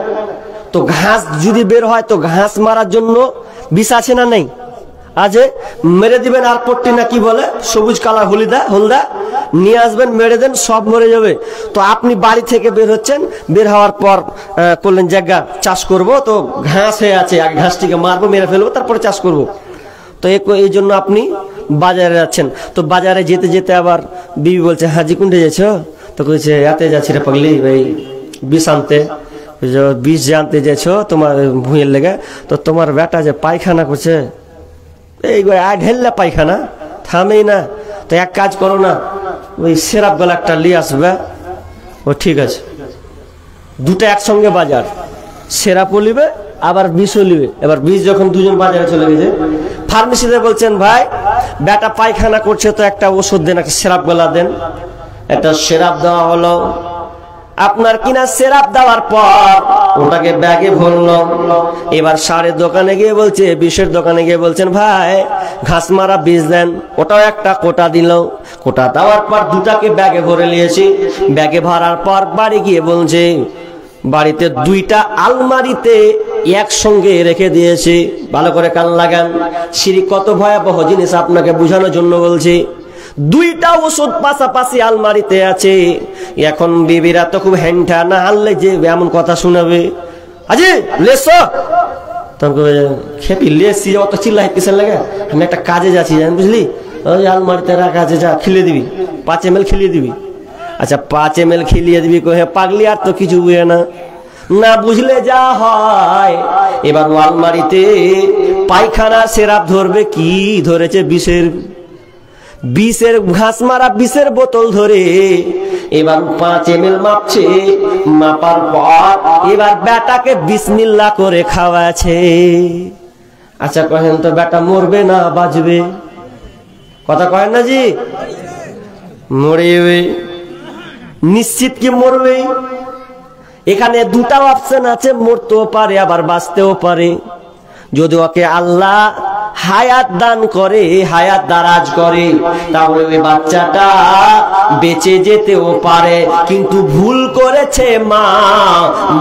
তো ঘাস যদি বের হয়, তো ঘাস মারার জন্য বিষ আছে না নেই? আজে মেরে দিবেন, আর পট্টি না কি বলে, সবুজ কালার হলদা নিয়ে আসবেন, মেরে দেন, সব মরে যাবে। তো আপনি বাড়ি থেকে বের হচ্ছেন, বের হওয়ার পর করলেন জায়গা চাষ করব, তো ঘাস হয়ে আছে, আগে ঘাসটিকে মারবো, মেরে ফেলবো, তারপরে চাষ করব। তো এই জন্য আপনি বাজারে যাচ্ছেন। তো বাজারে যেতে যেতে আবার বিবি বলছে, হাজি কুন্ডে যাচ্ছ? তো কইছে এতে যাচ্ছি রে পাগলি, ভাই বিষ আনতে। বিষ যে আনতে যাচ্ছ তোমার ভুঁয়ের লেগে, তো তোমার বেটা যে পায়খানা করছে, এই ঢেললে পায়খানা থামেই না, তো এক কাজ করো না, ওই সেরাপ গলা একটা নিয়ে আসবে। ও ঠিক আছে, দুটো একসঙ্গে বাজার, সেরাপও নিবে আবার বিষও নিবে। এবার বিষ যখন দুজন বাজারে চলে গেছে, ফার্মেসিতে বলছেন, ভাই বেটা পায়খানা করছে, তো একটা ওষুধ দেন, একটা সেরাপ গলা দেন। একটা সেরাপ দেওয়া হলো। আপনার কিনা সেরাপ দেওয়ার পর ওটাকে ব্যাগে ভরলো। এবার সারের দোকানে গিয়ে বলছে, বিষের দোকানে গিয়ে বলছেন, ভাই ঘাস মারা বিষ দেন। ওটাও একটা কোটা দিল। কোটা দেওয়ার পর দুটাকে ব্যাগে ভরে নিয়েছি। ব্যাগে ভরার পর বাড়ি গিয়ে বলছে, বাড়িতে দুইটা আলমারিতে একসঙ্গে রেখে দিয়েছি। ভালো করে কান লাগান, শিরক কত ভয়াবহ জিনিস আপনাকে বোঝানোর জন্য বলছি। দুইটা ওষুধ পাশাপাশি আলমারিতে আছে। এখন বিবিরা তো খুব হ্যান্ডা, না আনলে যে এমন কথা শোনাবে, আজি লেস খেপি লেসি, অত চিল্লাই কিসের লাগে? আমি একটা কাজে যাচ্ছি, বুঝলি, ওই আলমারিতে রাখা আছে, যা খিলিয়ে দিবি, 5 ml খিলিয়ে দিবি। আচ্ছা 5 ml খিলিয়ে দিবি, কহে পাগলি, আর তো কিছু বুঝে না, না বুঝলে যা হয়। এবার আলমারিতে পায়খানা সেরাপ ধরবে, কি ধরেছে? বিষের ঘাস মারা বিষের বোতল ধরে এবার 5 ml মাপছে। মাপার পর এবার বেটাকে বিসমিল্লাহ করে খাওয়াছে। আচ্ছা কহেন তো বেটা মরবে না বাঁচবে? কথা কহেন না জি? মরবে, নিশ্চিত কি মরবে। এখানে দুটা অপশন আছে, মরতেও পারে আবার বাঁচতেও পারে। যদি ওকে আল্লাহ হায়াত দান করে, হায়াত দারাজ করে, তাহলে ওই বাচ্চাটা বেঁচে যেতেও পারে। কিন্তু ভুল করেছে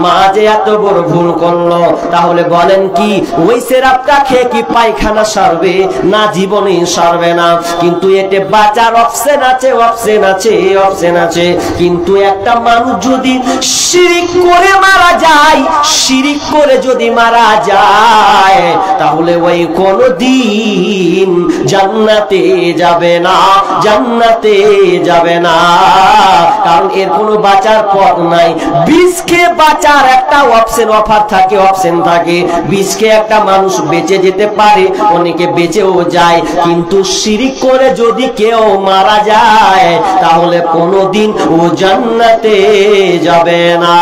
মা যে এত বড় ভুল করলো, তাহলে বলেন কি ওই সেরাপটা খেয়ে কি পায়খানা সারবে? না, জীবনেই সারবে না। কিন্তু এতে বাঁচার অপশন আছে, অপশন আছে, অপশন আছে। কিন্তু একটা মানুষ যদি শিরিক করে মারা যায়, শিরিক করে যদি মারা যায়, তাহলে ওই কোনদিন জান্নাতে যাবে না, জান্নাতে যাবে না। কারণ এর কোনো বাঁচার পথ নাই। বিষকে বাঁচার একটা অপশন অফার থাকে, অপশন থাকে। বিষকে একটা মানুষ বেঁচে যেতে পারে, অনেকে বেঁচেও যায়। কিন্তু শিরিক করে যদি কেউ মারা যায়, তাহলে কোনদিন ও জান্নাতে যাবে না।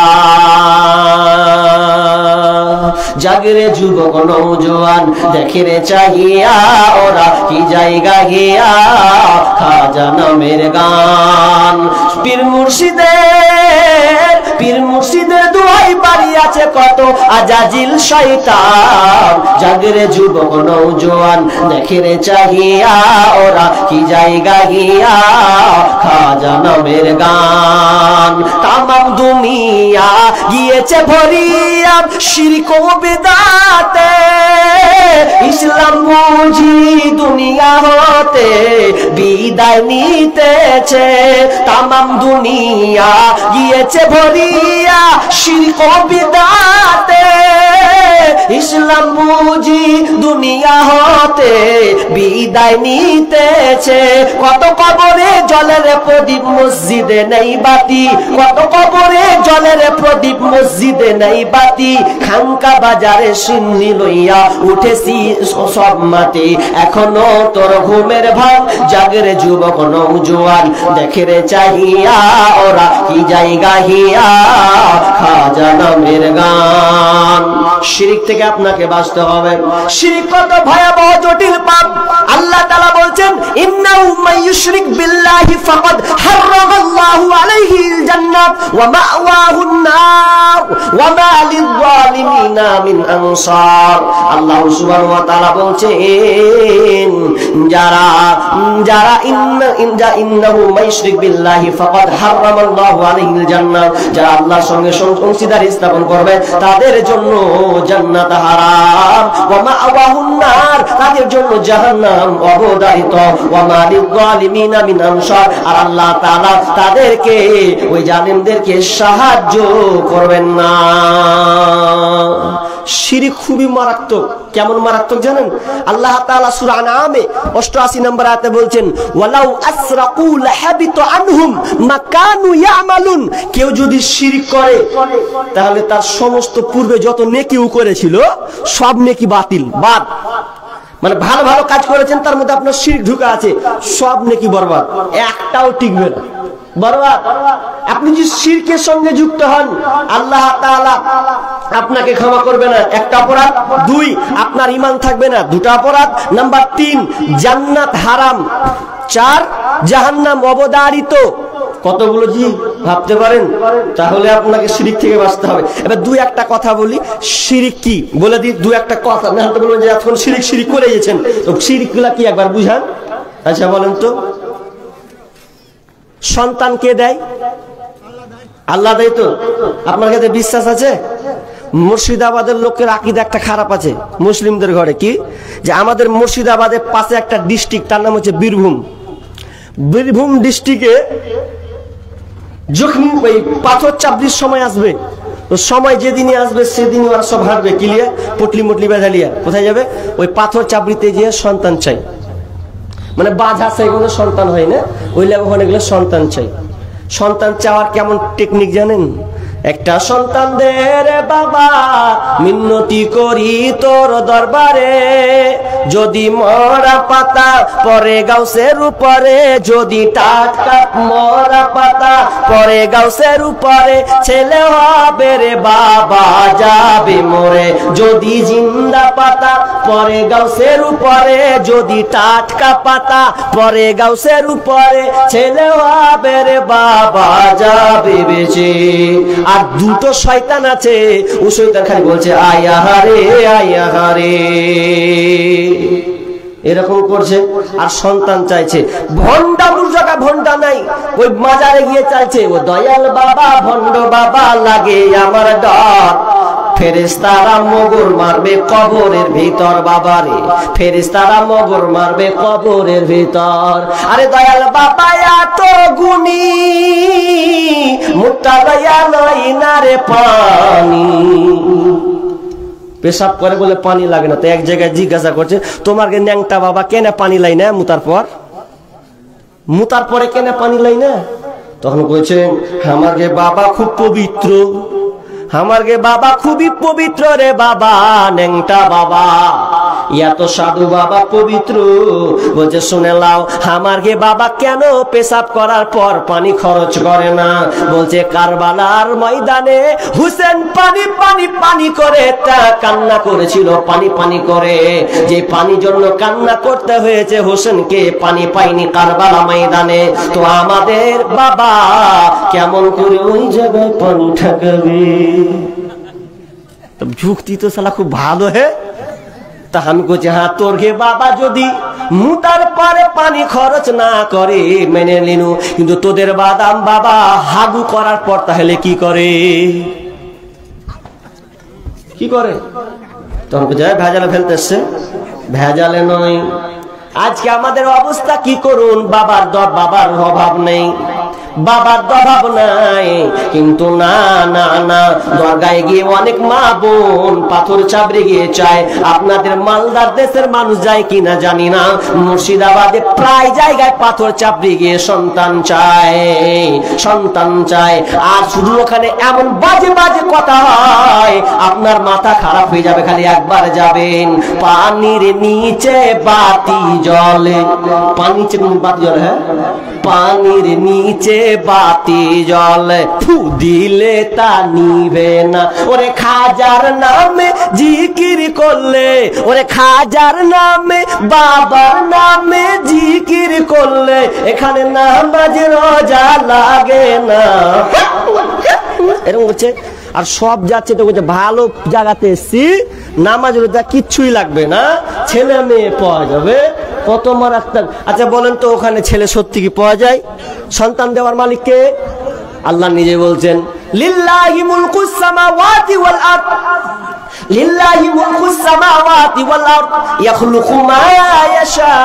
জাগরে যুবক নওজোয়ান, দেখে রে চাহিয়া ওরা কি জায়গা গিয়া, খাজা নামের গান। পীর মুর্শিদের দোয়াই বাড়ি আছে কত আজাজিল শয়তান। জাগরে যুবক নওজোয়ান, দেখে রে চাহিয়া ওরা কি জায়গা গিয়া, খাজা নামের গান। তামাম দুনিয়া গিয়েছে ভরিয়া শিরক ও বিদআতে, ইসলাম বুঝি দুনিয়া হতে বিদায় নিতেছে। তামাম দুনিয়া গিয়েছে ভরিয়া শিরক ও বিদআতে, ইসলাম বুঝি দুনিয়া হতে বিদায় নিতেছে। কত কবরে জলের প্রদীপ, মসজিদে নেই বাতি। কত কবরে জলের প্রদীপ, মসজিদে নেই বাতি। খানকা বাজারে সিন্নি লইয়া উঠেছি সব মাটি, এখনো তোর ঘুমের ভান। জাগরে যুবক নওজোয়ান, দেখে রে চাহিয়া ওরা কি জায়গা হিয়া, খাজা নামের গান। শিরিক থেকে আপনাকে বাঁচতে হবে। শিরিক কত ভয়াবহ জটিল পাপ। আল্লাহ তাআলা বলছেন, ইন্নাহু মাইয়ুশরিক বিল্লাহি ফাকাদ হারামাল্লাহু আলাইহিল জান্নাত ওয়া মাওয়াহুন নার ওয়া মা লিয-যালিমিনা মিন আনসার। আল্লাহ সুবহানাহু ওয়া তাআলা বলছেন, যারা ইন্নাহু মাইয়ুশরিক বিল্লাহি ফাকাদ হারামাল্লাহু আলাইহিল জান্নাত, যারা আল্লাহর সঙ্গে অংশীদারি স্থাপন করবে তাদের জন্য জান্নাত হারাম। ওয়া মাওয়াহুন নার, তাদের জন্য জাহান্নাম অবধারিত। ওয়া মা লিয-যালিমিনা মিন আনসার, আর আল্লাহ তাআলা তাদেরকে, ওই জালিমদেরকে সাহায্য করবেন না। শিরিক খুবই মারাত্মক। কেমন মারাত্মক জানেন? আল্লাহ তাআলা সূরা আনআমে 88 নম্বর আয়াতে বলছেন, ওয়ালাউ আসরাকু লাহাবিতু আনহুম মা কানু ইয়ামালুন। কেউ যদি শিরিক করে, তাহলে তার সমস্ত পূর্বে যত নেকিও করেছিল সব নেকি বাতিল, বাদ। মানে ভালো ভালো কাজ করেছেন, তার মধ্যে আপনার শিরক ঢুকা আছে, সব নেকি বরবাদ, একটাও টিকবে না, বরবাদ। আপনি যদি শিরকের সঙ্গে যুক্ত হন, আল্লাহ তাআলা আপনাকে ক্ষমা করবে না, একটা অপরাধ। দুই, আপনার ঈমান থাকবে না, দুটো অপরাধ। নাম্বার 3, জান্নাত হারাম। 4, জাহান্নাম অবধারিত। কতগুলো জি ভাবতে পারেন? তাহলে আপনাকে শিরিক থেকে বাঁচতে হবে। এবার দুই একটা কথা বলি, শিরিক কি বলে দিই, দুই একটা কথা। না তো বলবেন যে এখন শিরিক করে গেছেন, তো শিরিকগুলা কি একবার বুঝান। আচ্ছা বলেন তো, সন্তান কে দেয়? আল্লাহ দেয়। তো আপনার কাছে বিশ্বাস আছে? মুর্শিদাবাদের লোকের আকীদা একটা খারাপ আছে মুসলিমদের ঘরে, কি যে আমাদের মুর্শিদাবাদের পাশে একটা ডিস্ট্রিক্ট, তার নাম হচ্ছে বীরভূম। বীরভূম ডিস্ট্রিক্টে যখন ওই পাথর চাপড়ির সময় আসবে, তো সময় যেদিনই আসবে সেদিনই ওরা সব হাঁটবে, কিলিয়া পটলি মটলি বেঁধালিয়া কোথায় যাবে? ওই পাথর চাপড়িতে গিয়ে সন্তান চাই। মানে বাধা চাই, কোনো সন্তান হয় না, ওই লাগে ওখানে গেলে সন্তান চাই। সন্তান চাওয়ার কেমন টেকনিক জানেন? একটা সন্তান দে রে বাবা, মিন্নতি করি তোর দরবারে, যদি মরা পাতা পরে গাউসের উপরে, যদি টাটকা মরা পাতা পরে গাউসের উপরে, ছেলে হবে রে বাবা যাবে মরে, যদি জিন্দা পাতা পরে গাউসের উপরে, যদি টাটকা পাতা পরে গাউসের উপরে, ছেলে হবে রে বাবা যাবে বেঁচে। আর দুটো শয়তান আছে, ও শয়তান খালি বলছে আয়া হারে আয়া হারে, এরকম করছে। আর সন্তান চাইছে, ভন্ডা মুরজাকা ভন্ডা নাই, ওই মাজারে গিয়ে চাইছে ও দয়াল বাবা ভন্ড বাবা লাগে আমার ডর, ফেরেশতারা মগর মারবে কবরের ভিতর বাবারে, ফেরেশতারা মগর মারবে কবরের ভিতর। আরে দয়াল বাবা এত গুণী, মুট্টা লইয়া লই না রে পানি, পেশাব করে বলে পানি লাগে না, তো এক জায়গায় জিজ্ঞাসা করছে তোমার ন্যাংটা বাবা কেন পানি লাই না মুতার পর, মুতার পরে কেন পানি লাই না? তখন বলছে আমার বাবা খুব পবিত্র, আমার বাবা খুবই পবিত্র রে বাবা, ন্যাংটা বাবা এত সাধু বাবা পবিত্র। বলছে শুনে লাও, আমার বাবা কেন পেশাব করার পর পানি খরচ করে না? বলছে কারবালার ময়দানে হুসেন পানি পানি পানি করে তা কান্না করেছিল, পানি পানি করে, যে পানির জন্য কান্না করতে হয়েছে হোসেনকে, পানি পাইনি কারবালা ময়দানে, তো আমাদের বাবা কেমন করে ওই জায়গায় পানি ঠেকাবে? যুক্তি তো শালা খুব ভালো হে। তা আমি বলছি হ্যাঁ তোর বাবা যদি মুতার পারে পানি খরচ না করে মেনে নিনু, কিন্তু তোদের বাদাম বাবা হাগু করার পর তাহলে কি করে? কি করে? তখন ভেজালে ফেলতেছে, ভেজালে নয়। আজকে আমাদের অবস্থা কি করুন, বাবার অভাব নেই, বাবার অভাব নাই, কিন্তু না না না দরগায় গিয়ে অনেক মা বোন পাথর চাবড়ে গিয়ে চায়। আপনাদের মালদার দেশের মানুষ যায় কিনা জানি না, মুর্শিদাবাদে প্রায় জায়গায় পাথর চাবড়ে গিয়ে সন্তান চায়, সন্তান চায়। আর শুধু ওখানে এমন বাজে বাজে কথা হয়, আপনার মাথা খারাপ হয়ে যাবে। খালি একবার যাবেন, পানির নিচে বাতি জলে, পানির নিচে কোন বাতি জলে? হ্যাঁ, পানির নিচে বাতি জলে, ফু দিলে তা নিবে না। ওরে খাজার নামে জিকির করলে, ওরে খাজার নামে বাবার নামে জিকির করলে, এখানে নামাজ রোজা লাগে না। এরকম হচ্ছে। আর সব যাচ্ছে তো বলছে ভালো জায়গাতে এসছি, নামাজ রোজা কিচ্ছুই লাগবে না, ছেলে মেয়ে পাওয়া যাবে, কত মারাত্মক। আচ্ছা বলেন তো ওখানে ছেলে সত্যি কি পাওয়া যায়? সন্তান দেওয়ার মালিক কে? আল্লাহ নিজে বলছেন লিল্লাহি মুলকুস সামাওয়াতি ওয়াল আরদ, লিল্লাহি মুলকুস সামাওয়াতি ওয়াল আরদ ইয়াখলুকু মা ইয়াশা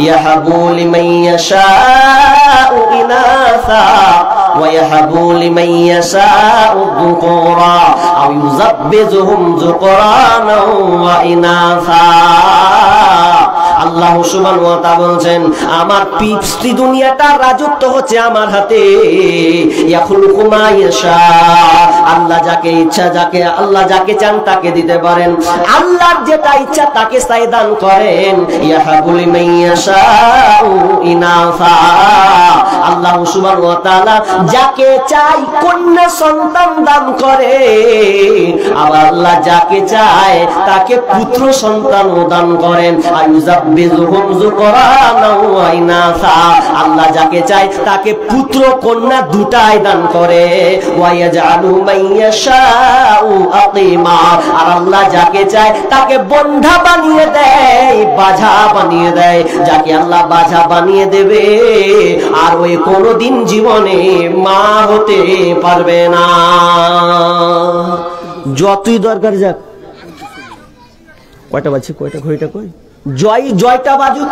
ইয়াহাবু লিমান ইয়াশাউ ইনাসা ويهب لمن يشاء الذكورا أو يزبزهم ذكرانا وإناثا। আল্লাহ সুবহানাহু ওয়া তাআলা বলেন আমার পৃথিবী দুনিয়াটা রাজত্ব হচ্ছে আমার হাতে। ইয়াখলুকু মা ইয়াশা, আল্লাহ যাকে ইচ্ছা, যাকে আল্লাহ যাকে চান তাকে দিতে পারেন, আল্লাহর যেটা ইচ্ছা তাকে তাই দান করেন। ইয়াহাবু লিমান ইয়াশাউ ইনাসা, আল্লাহ সুবহানাহু ওয়া তাআলা যাকে চাই কন্যা সন্তান দান করে, আবার আল্লাহ যাকে চায় তাকে পুত্র সন্তানও দান করেন। আল্লাহ যাকে চায় তাকে পুত্র কন্যা দুটাই দান করে। আর আল্লাহ যাকে চায় তাকে বন্ধা বানিয়ে দেয়, বাঝা বানিয়ে দেয়। যাকে আল্লাহ বাঝা বানিয়ে দেবে আর ওই কোনদিন জীবনে মা হতে পারবে না, যতই দরকার যাক। কয়টা বাজছে? কয়টা ঘড়িটা কই? জয়টা বাজুক,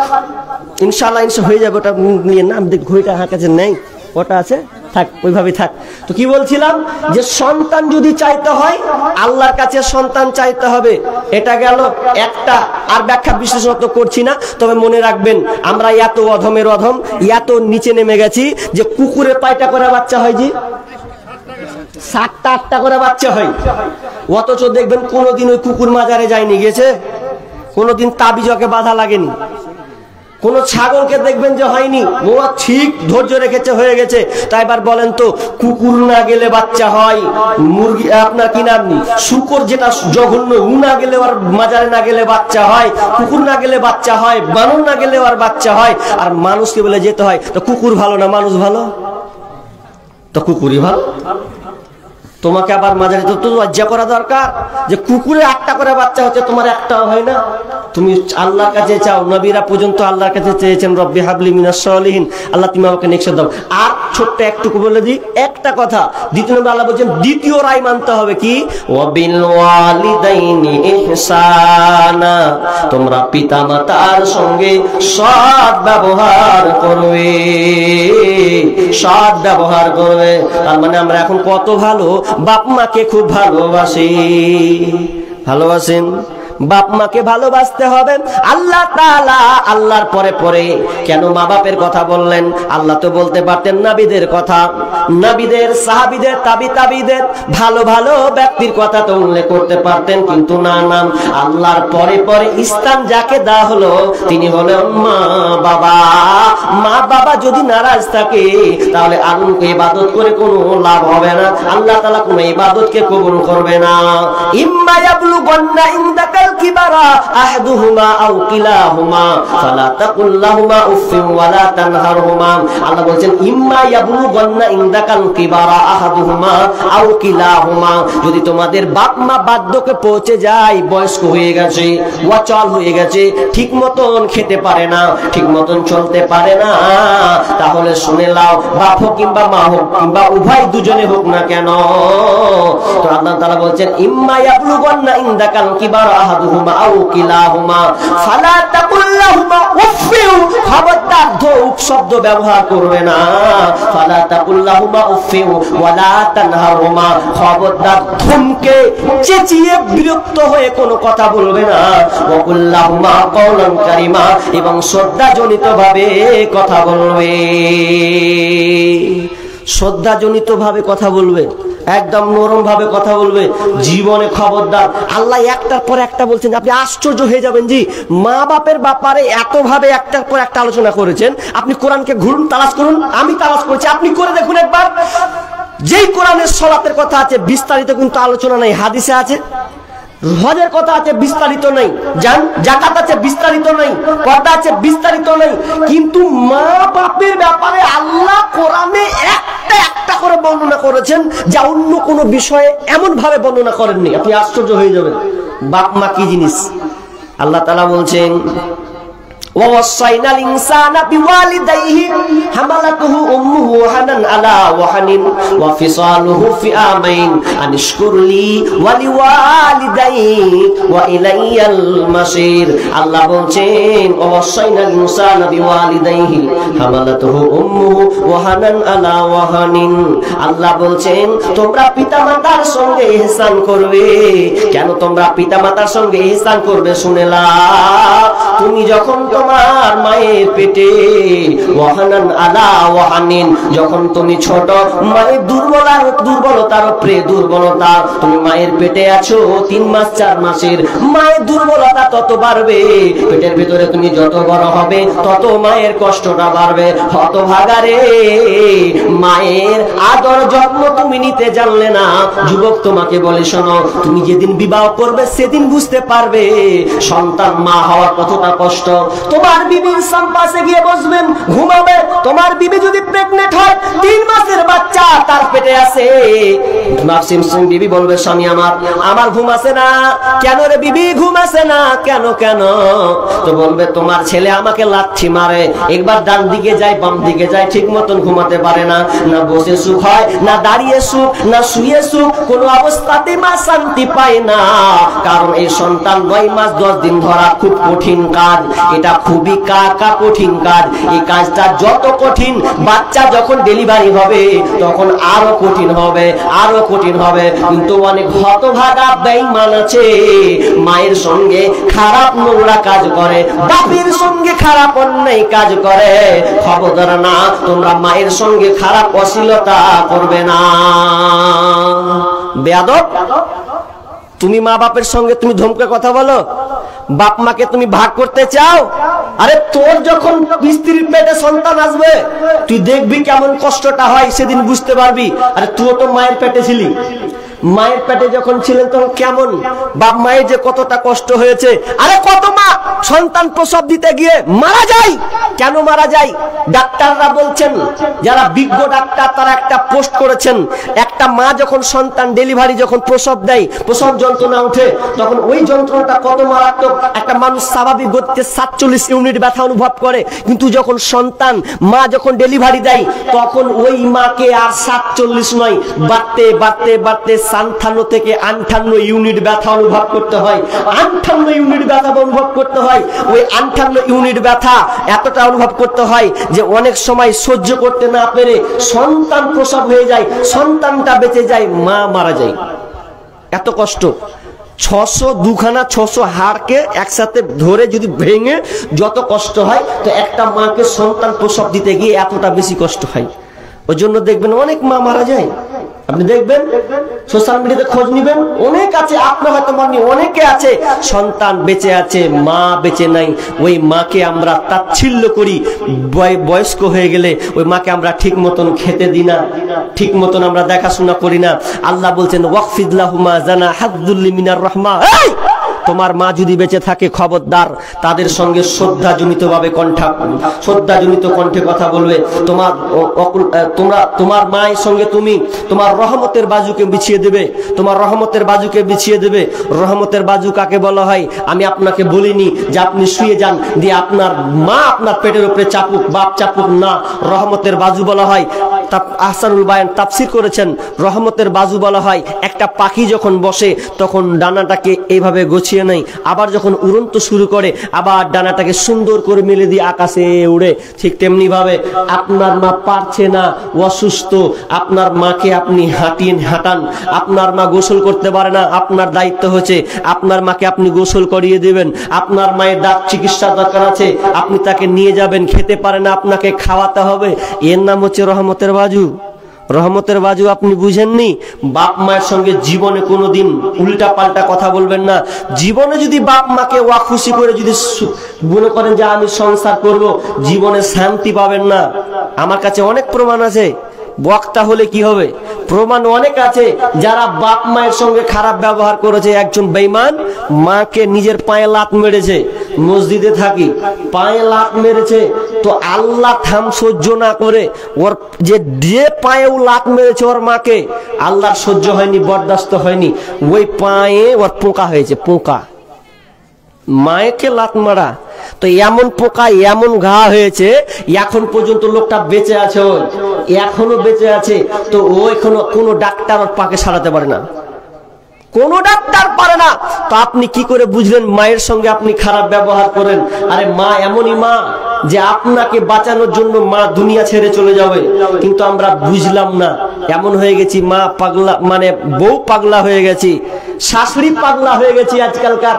ইনশাআল্লাহ হয়ে যাবে। ওটা নিয়ে নাম দেখ, ঘড়িটা হার কাছে নেই, কটা আছে? থাক, ওইভাবে থাক। তো কি বলছিলাম, যে সন্তান যদি চাইতে হয় আল্লাহর কাছে সন্তান চাইতে হবে। এটা গেল একটা, আর ব্যাখ্যা বিশেষত করছি না। তবে মনে রাখবেন, আমরা এত অধমের অধম, এত নিচে নেমে গেছি যে কুকুরে কয়টা করে বাচ্চা হয়? জি 7টা 8টা করে বাচ্চা হয়। অথচ দেখবেন কোনোদিন ওই কুকুর মাজারে যায়নি, গেছে? কোনোদিন তাবিজকে বাধা লাগেনি। কোন ছাগলকে দেখবেন যে হয়নি, ও ঠিক ধৈর্য রেখেছে, হয়ে গেছে। তাই এবার বলেন তো, কুকুর না গেলে বাচ্চা হয়, মুরগি আপনার কি নাম, শুকর যেটা জঘন্য, উ না গেলে আর মাজারে না গেলে বাচ্চা হয়, কুকুর না গেলে বাচ্চা হয়, বানর না গেলে আর বাচ্চা হয়। আর মানুষকে বলে যেতে হয়, তো কুকুর ভালো না মানুষ ভালো? তো কুকুরই ভালো। তোমাকে আবার মাঝারি তো লজ্জা করা দরকার যে কুকুরে 8টা করে বাচ্চা হচ্ছে, তোমার একটাও হয় না। তুমি আল্লাহর কাছে চাও, নবীরা পর্যন্ত আল্লাহর কাছে চেয়েছেন, রব্বি হাবলি মিনাস সালিহিন, আল্লাহ তুমি আমাকে নেক্সট দাও। আর ছোট্ট একটুকু বলে দিই, একটা কথা। দ্বিতীয় নম্বর আল্লাহ বলছেন দ্বিতীয় রায় মানতে হবে কি, ওয়াবিল ওয়ালিদাইনি ইহসানা, তোমরা পিতামাতার সঙ্গে সৎ ব্যবহার করবে, সৎ ব্যবহার করবে। তার মানে আমরা এখন কত ভালো, বাপ মাকে খুব ভালোবাসি, ভালোবাসেন? বাপ মাকে ভালোবাসতে হবে। আল্লাহ তাআলা আল্লাহর পরে পরে কেন মা বাপের কথা বললেন? আল্লাহ তো বলতে পারতেন নবীদের কথা, নবীদের, সাহাবীদের, তাবিদের ভালো ভালো ব্যক্তির কথা তো উল্লেখ করতে পারতেন, কিন্তু না, নাম আল্লাহর পরে পরে স্থান যাকে দেওয়া হলো তিনি হলেন মা বাবা। মা বাবা যদি নারাজ থাকে তাহলে আল্লাহকে ইবাদত করে কোনো লাভ হবে না, আল্লাহ তাআলা কোনো ইবাদতকে কবুল করবে না। ইম্মা ইয়াবলুগান্না ইনদাকা কিবারা আহাদুহুমা আও কিলাহুমা ফালা তাকুল লাহুমা উফফিন ওয়ালা তানহারহুমা। আল্লাহ বলেন ইম্মা ইয়াবলুগান্না ইনদাকাল কিবারা আহাদুহুমা আও কিলাহুমা, যদি তোমাদের বাপ মা বার্ধক্যে পৌঁছে যায়, বয়স্ক হয়ে গেছে, অচল হয়ে গেছে, ঠিক মতন খেতে পারে না, ঠিক মতন চলতে পারে না, তাহলে শুনে নাও, বাপ হোক কিংবা মা হোক কিংবা উভয় দুজনে হোক না কেন, তো আল্লাহ তাআলা বলেন ইম্মা ইয়াবলুগান্না ইনদাকাল কিবারা আহাদুহুমা আও কিলাহুমা ফালা তাকুল লাহুমা উফফিন, খবরদার ধূপ শব্দ ব্যবহার করবে না, ফালা তাকুল লাহুমা উফফিন ওয়ালা তানহারহুমা, খবরদার ধমকে চেঁচিয়ে বিরক্ত হয়ে কোনো কথা বলবে না, ওয়া কুল লাহুমা কওলান কারীমা, এবং শ্রদ্ধাজনিত ভাবে কথা বলবে, শ্রদ্ধাজনিত ভাবে কথা বলবে, একদম নরম ভাবে কথা বলবে। জীবনে খবরদার, আল্লাহ একটার পর একটা বলছেন, আপনি আশ্চর্য হয়ে যাবেন। জি, মা বাপের ব্যাপারে এত ভাবে একটার পর একটা আলোচনা করেছেন। আপনি কোরআনকে ঘুরুন, তালাশ করুন, আমি তালাশ করেছি, আপনি করে দেখুন একবার। যেই কোরআনের সালাতের কথা আছে বিস্তারিত কিন্তু আলোচনা নাই, হাদিসে আছে। হজের কথা আছে বিস্তারিত নাই, যাকাত আছে বিস্তারিত নাই, পর্দা আছে বিস্তারিত নাই, কিন্তু মা বাপের ব্যাপারে আল্লাহ কোরআনে একটা করে বর্ণনা করেছেন যা অন্য কোনো বিষয়ে এমন ভাবে বর্ণনা করেননি। আপনি আশ্চর্য হয়ে যাবেন বাপ মা কি জিনিস। আল্লাহ তাআলা বলছেন ووصينا الإنسان بوالديه حملته أمه وهنا على وهن وفصاله في عامين أن اشكر لي ولوالديك وإلي المصير। আল্লাহ বলছেন ووصينا الإنسان بوالديه حملته أمه وهنا على وهن। আল্লাহ বলছেন তোমরা পিতামাতার সঙ্গে ইহসান করবে। কেন তোমরা পিতামাতার সঙ্গে ইহসান করবে? শুনে নাও, তুমি যখন তোমার মায়ের পেটে ওয়াহানান আলা ওয়াহানিন, যখন তুমি ছোট, মায়ের দুর্বলতার উপরে দুর্বলতা, তুমি মায়ের পেটে আছো 3 মাস 4 মাসের, মায়ের দুর্বলতা তত বাড়বে, পেটের ভিতরে তুমি যত বড় হবে তত মায়ের কষ্টটা বাড়বে। হতভাগারে, মায়ের আদর যত্ন তুমি নিতে জানলে না। যুবক তোমাকে বলে শোনো, তুমি যেদিন বিবাহ করবে সেদিন বুঝতে পারবে সন্তান মা হওয়ার কতটা কষ্ট। তোমার বিবির পাশে গিয়ে বসবেন, ঘুমাবে। তোমার বিবি যদি প্রেগনেন্ট হয়, 3 মাসের বাচ্চা তার পেটে আছে, বিবি বলবে স্বামী আমার ঘুম আসে না। কেন রে বিবি ঘুম আসে না? কেন তো বলবে তোমার ছেলে আমাকে লাথি মারে, একবার ডান দিকে যায় বাম দিকে যায়, ঠিক মতন ঘুমাতে পারে না, না বসে সুখ হয়, না দাঁড়িয়ে সুখ, না শুয়ে সুখ, কোন অবস্থাতে মা শান্তি পায় না। কারণ এই সন্তান 9 মাস 10 দিন ধরা খুব কঠিন কাজ। এটা খুবই কঠিন কাজ। এই কাজটা যত কঠিন, বাচ্চা যখন ডেলিভারি হবে তখন আরো কঠিন হবে, আরো কঠিন হবে। কিন্তু অনেক হতভাগা বেঈমান আছে, মায়ের সঙ্গে খারাপ নোংরা কাজ করে, বাপের সঙ্গে খারাপ অন্যায় কাজ করে। খবরদার না, তোমরা মায়ের সঙ্গে খারাপ অশ্লীলতা করবে না। বেয়াদব, তুমি মা বাপের সঙ্গে তুমি ধমকে কথা বলো, বাপ মাকে তুমি ভাগ করতে চাও? আরে তোর যখন স্ত্রীর পেটে সন্তান আসবে তুই দেখবি কেমন কষ্টটা হয়, সেদিন বুঝতে পারবি। আরে তুই তো মায়ের পেটে ছিলি, মায়ের পেটে যখন ছিলেন তখন কেমন বাপ মায়ের যে কতটা কষ্ট হয়েছে। আরে কত মা সন্তান প্রসব দিতে গিয়ে মারা যায়। কেন মারা যায়? ডাক্তাররা বলছেন, যারা বিজ্ঞ ডাক্তার তারা একটা পোস্ট করেছেন, একটা মা যখন সন্তান ডেলিভারি যখন প্রসব দেয়, প্রসব যন্ত্রণা ওঠে, তখন ওই যন্ত্রণাটা কত মারাত্মক। একটা মানুষ স্বাভাবিক গতিতে 47 ইউনিট ব্যথা অনুভব করে, কিন্তু যখন সন্তান মা যখন ডেলিভারি দেয় তখন ওই মাকে আর 47 নয়, বাড়তে বাড়তে বাড়তে 57 থেকে 58 ইউনিট ব্যথা অনুভব করতে হয়। 58 ইউনিট ব্যথা অনুভব করতে হয়। ওই 58 ইউনিট ব্যথা এতটা অনুভব করতে হয় যে অনেক সময় সহ্য করতে না পেরে সন্তান প্রসব হয়ে যায়, সন্তানটা বেঁচে যায়, মা মারা যায়। এত কষ্ট। 600 হাড়কে একসাথে ধরে যদি ভেঙে যত কষ্ট হয়, তো একটা মাকে সন্তান প্রসব দিতে গিয়ে এতটা বেশি কষ্ট হয়। ওই জন্য দেখবেন অনেক মা মারা যায়। আপনি দেখবেন সোশ্যাল মিডিয়াতে খোঁজ নিবেন, অনেক আছে, আপনার হয়তো মানি অনেকে আছে সন্তান বেঁচে আছে, মা বেঁচে নাই। ওই মাকে আমরা তাচ্ছিল্য করি, বয়স্ক হয়ে গেলে ওই মাকে আমরা ঠিক মতন খেতে দিই না, ঠিক মতন আমরা দেখাশোনা করি না। আল্লাহ বলছেন ওয়াকফিদ লাহুমা জানাহাযুল্লি মিনার রাহমা। তোমার মা যদি বেঁচে থাকে খবরদার তাদের সঙ্গে শ্রদ্ধাজনিত কণ্ঠে কথা বলবে। তোমার মায়ের সঙ্গে তুমি তোমার রহমতের বাজুকে বিছিয়ে দেবে, তোমার রহমতের বাজুকে বিছিয়ে দেবে। রহমতের বাজু কাকে বলা হয় আমি আপনাকে বলিনি যে আপনি শুয়ে যান দিয়ে আপনার মা আপনার পেটের উপরে চাপুক, বাপ চাপুক না। রহমতের বাজু বলা হয়, আহসানুল বায়ান তাফসীর করেছেন, রহমতের বাজু বলা হয় একটা পাখি যখন বসে তখন ডানাটাকে এইভাবে গোছিয়ে নেই, আবার যখন উড়ন্ত শুরু করে আবার ডানাটাকে সুন্দর করে মেলে দিয়ে আকাশে উড়ে। ঠিক তেমনি ভাবে আপনার মা পারছে না, অসুস্থ, আপনার মাকে আপনি হাঁটান। আপনার মা গোসল করতে পারে না, আপনার দায়িত্ব হচ্ছে আপনার মাকে আপনি গোসল করিয়ে দেবেন। আপনার মায়ের দাঁত চিকিৎসা দরকার আছে, আপনি তাকে নিয়ে যাবেন। খেতে পারে না, আপনাকে খাওয়াতে হবে। এর নাম হচ্ছে রহমতের বাজু। রহমতের বাজু আপনি বুঝেননি? বাপ মায়ের সঙ্গে জীবনে কোনোদিন উল্টা পাল্টা কথা বলবেন না। জীবনে যদি বাপ মাকে খুশি করে যদি মনে করেন যে আমি সংসার করব, জীবনে শান্তি পাবেন না। আমার কাছে অনেক প্রমাণ আছে। বক্তা হলে কি হবে? প্রমাণ অনেক আছে যারা বাপ মায়ের সঙ্গে খারাপ ব্যবহার করেছে। একজন বেঈমান মাকে নিজের পায়ে লাত মেরেছে, মসজিদে থাকি, পায়ে লাত মেরেছে, তো আল্লাহ থাম সহ্য না করে ওর যে পায়েও লাত মেরেছে ওর মাকে, আল্লাহর সহ্য হয়নি, বরদাস্ত হয়নি, ওই পায়ে ওর পোকা হয়েছে। পোকা, মায়েকে লাত মারা, তো এমন পোকা এমন ঘা হয়েছে, এখন পর্যন্ত লোকটা বেঁচে আছে, এখনো বেঁচে আছে। তো ও এখনো কোনো ডাক্তার ওর পাকে সারাতে পারে না, কোন ডাক্তার পারে না। তো আপনি কি করে বুঝলেন মায়ের সঙ্গে আপনি খারাপ ব্যবহার করেন? আরে মা এমনই মা যে আপনাকে বাঁচানোর জন্য মা দুনিয়া ছেড়ে চলে যাবে, কিন্তু আমরা বুঝলাম না। এমন হয়ে গেছি মা পাগলা, মানে বউ পাগলা হয়ে গেছি, শাশুড়ি পাগলা হয়ে গেছি আজকালকার,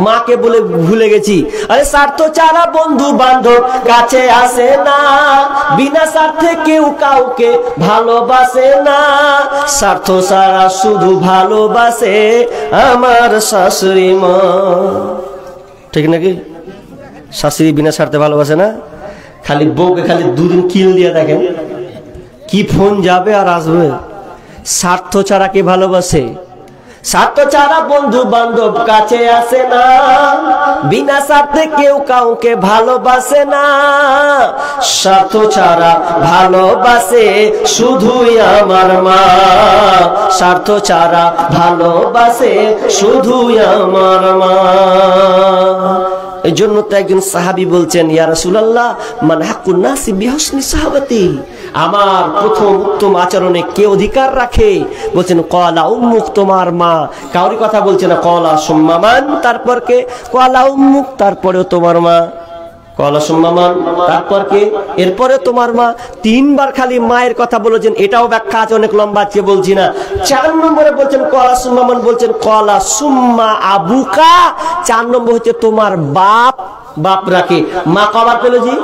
মাকে বলে ভুলে গেছি। আরে স্বার্থ ছাড়া বন্ধু বান্ধব কাছে আসে না, বিনা স্বার্থে কেউ কাউকে ভালোবাসে না, স্বার্থ ছাড়া শুধু ভালোবাসে আমার শাশুড়ি মা। ঠিক নাকি? শাশুড়ি বিনা স্বার্থে ভালোবাসে না, খালি বউকে খালি দুদিন কিল দিয়ে দেখেন, কি ফোন যাবে আর আসবে। স্বার্থ ছাড়া কে ভালোবাসে? স্বার্থ ছাড়া বন্ধু বান্ধব কাছে আসে না, বিনা স্বার্থে কেউ কাউকে ভালোবাসে না, স্বার্থ ছাড়া ভালোবাসে শুধুই আমার মা, স্বার্থ ছাড়া ভালোবাসে শুধুই আমার মা। এই জন্য তো একজন সাহাবী বলছেন, ইয়া রাসূলুল্লাহ মান হাক্কুন নাসি বিহুসনি সাহাবাতি, আমার প্রথম উত্তম আচরণে কে অধিকার রাখে? বলছেন ক্বালা উম্মুক, তোমার মা। কাউরি কথা বলছে না, ক্বালা সুম্মা মান, তারপর কে? ক্বালা উম্মুক, তারপরেও তোমার মা। কলা সুম্মামান, তারপর কে? এরপরে তোমার মা। তিনবার খালি মায়ের কথা বলেছেন, এটাও ব্যাখ্যা আছে অনেক লম্বা, আজকে বলছি না। 4 নম্বরে বলছেন কলা সুম্মামান, বলছেন কলা সুম্মা আবুকা। 4 নম্বর হচ্ছে তোমার বাপ। বাপ রাখে মা কবার পেল জি?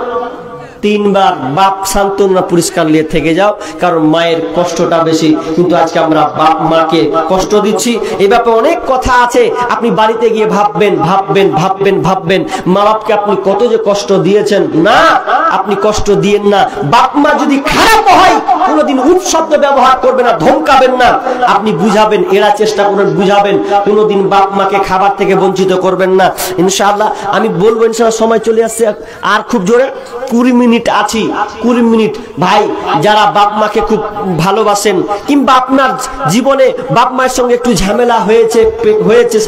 3 বার। বাপ সান্ত্বনা পুরস্কার নিয়ে থেকে যাও, কারণ মায়ের কষ্টটা বেশি। কিন্তু আজকে আমরা বাপ মাকে কষ্ট দিচ্ছি। এই ব্যাপারে অনেক কথা আছে, আপনি বাড়িতে গিয়ে ভাববেন ভাববেন ভাববেন ভাববেন মা বাপকে আপনি কত যে কষ্ট দিয়েছেন। না, আপনি কষ্ট দিয়েন না। বাপ মা যদি খারাপ হয় কোনোদিন উপশব্দ ব্যবহার করবেন না, ধমকাবেন না, আপনি বুঝাবেন, এরা চেষ্টা করবেন বুঝাবেন। কোনোদিন বাপ মাকে খাবার থেকে বঞ্চিত করবেন না। ইনশাআল্লাহ আমি বলবো, ইনশাআল্লাহ সময় চলে আসছে আর খুব জোরে 20 মিনিট আছি। 20 মিনিট। ভাই যারা বাপ মাকে খুব ভালোবাসেন, কিংবা আপনার জীবনে বাপ মায়ের সঙ্গে একটু ঝামেলা হয়েছে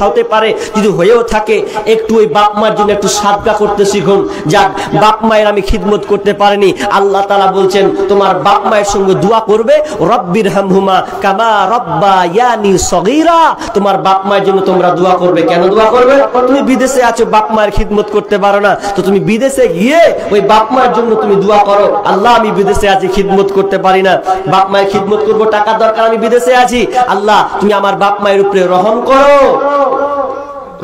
হতে পারে, যদি হয়েও থাকে, একটু ওই বাপ মার জন্য একটু সাদকা করতে শিখুন। যাক, বাপ মায়ের আমি খিদমত করতে পারিনি, আল্লাহ তাআলা বলছেন তোমার বাপ মায়ের সঙ্গে দোয়া করবে, রব্বির হামহুমা কামা রব্বায়ানি সগীরা। তোমার বাপ মায়ের জন্য তোমরা দোয়া করবে। কেন দোয়া করবে? তুমি বিদেশে আছো, বাপ মায়ের খিদমত করতে পারো না, তো তুমি বিদেশে গিয়ে ওই বাপ মায়ের জন্য তুমি দোয়া করো, আল্লাহ আমি বিদেশে আছি, খিদমত করতে পারি না, বাপ মায়ের খিদমত করবো, টাকার দরকার, আমি বিদেশে আছি, আল্লাহ তুমি আমার বাপ মায়ের উপরে রহম করো।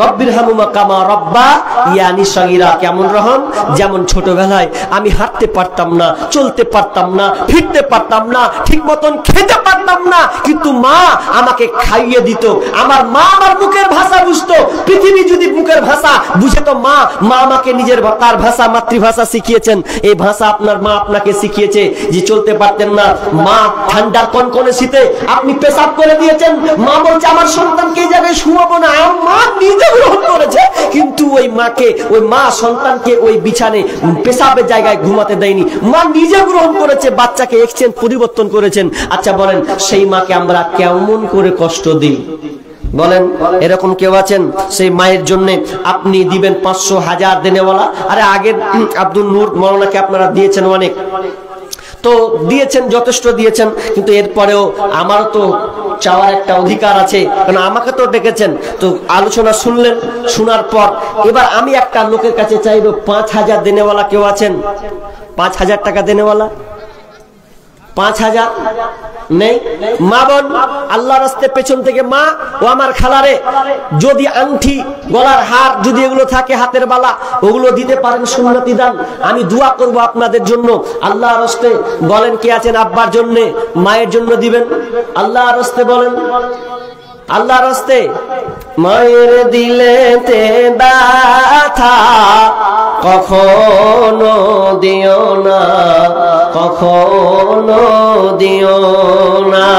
রব্বির হামহুমা কামা রব্বায়ানি সগীরা। কেমন রহম? যেমন ছোটবেলায় আমি হাঁটতে পারতাম না, চলতে পারতাম না, ফিরতে পারতাম না, ঠিক মতন খেতে পারতাম না, কিন্তু মা আমাকে খাইয়ে দিত। আমার মা আমার মুখের ভাষা বুঝতো। পৃথিবী যদি মুখের ভাষা বুঝে তো মা আমাকে নিজের তার ভাষা, মাতৃভাষা শিখিয়েছেন। এই ভাষা আপনার মা আপনাকে শিখিয়েছে। যে চলতে পারতেন না, মা ঠান্ডার কনকনে শীতে আপনি পেশাব করে দিয়েছেন, মা বলছে আমার সন্তানকে এই জায়গায় শুয়াবো না, মা নিজে গ্রহণ করেছে, কিন্তু ওই মাকে, ওই মা সন্তানকে ওই বিছানে পেশাবের জায়গায় ঘুমাতে দেয়নি, মা নিজে গ্রহণ করেছে, বাচ্চাকে এক্সচেঞ্জ পরিবর্তন করেছেন। আচ্ছা বলেন, সেই মাকে আমরা কেমন করে কষ্ট দিই? বলেন, এরকম কেউ আছেন? সেই মায়ের জন্য আপনি দিবেন 500 1000 দেনেওয়ালা। আরে আগের আব্দুল নূর মৌলানাকে আপনারা দিয়েছেন অনেক, তো দিয়েছেন, যথেষ্ট দিয়েছেন, কিন্তু এরপরেও আমারও তো চাওয়ার একটা অধিকার আছে, কারণ আমাকে তো ডেকেছেন। তো আলোচনা শুনলেন, শোনার পর এবার আমি একটা লোকের কাছে চাইবো 5000 দেনেওয়ালা কেউ আছেন? 5000 টাকা দেনেওয়ালা? 5000 নেই? মা বোন, আল্লাহর রাস্তায় পেছন থেকে মা ও আমার খালারে যদি আংটি, গলার হার যদি এগুলো থাকে, হাতের বালা, ওগুলো দিতে পারেন, সুন্নতি দান, আমি দোয়া করব আপনাদের জন্য। আল্লাহর রাস্তায় বলেন কে আছেন আব্বার জন্য, মায়ের জন্য দিবেন? আল্লাহর রাস্তায় বলেন, আল্লাহর রাস্তায়। মায়ের দিলেতে ব্যথা কখনো দিও না, কখনো দিও না,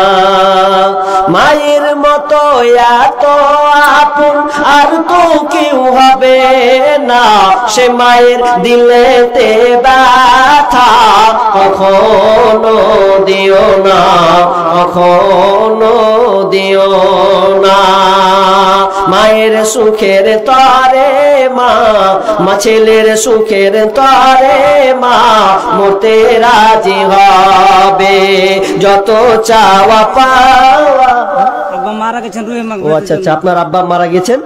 মায়ের মতো এত আপন আর তো কেউ হবে না, সে মায়ের দিলেতে ব্যথা কখনো দিও না, কখনো দিও না। মায়ের সুখের তরে মা, ছেলের সুখের তরে মা, মরতে রাজি হবে, যত চাওয়া পাওয়া। আব্বা মারা গেছেন। ও আচ্ছা আচ্ছা, আপনার আব্বা মারা গেছেন,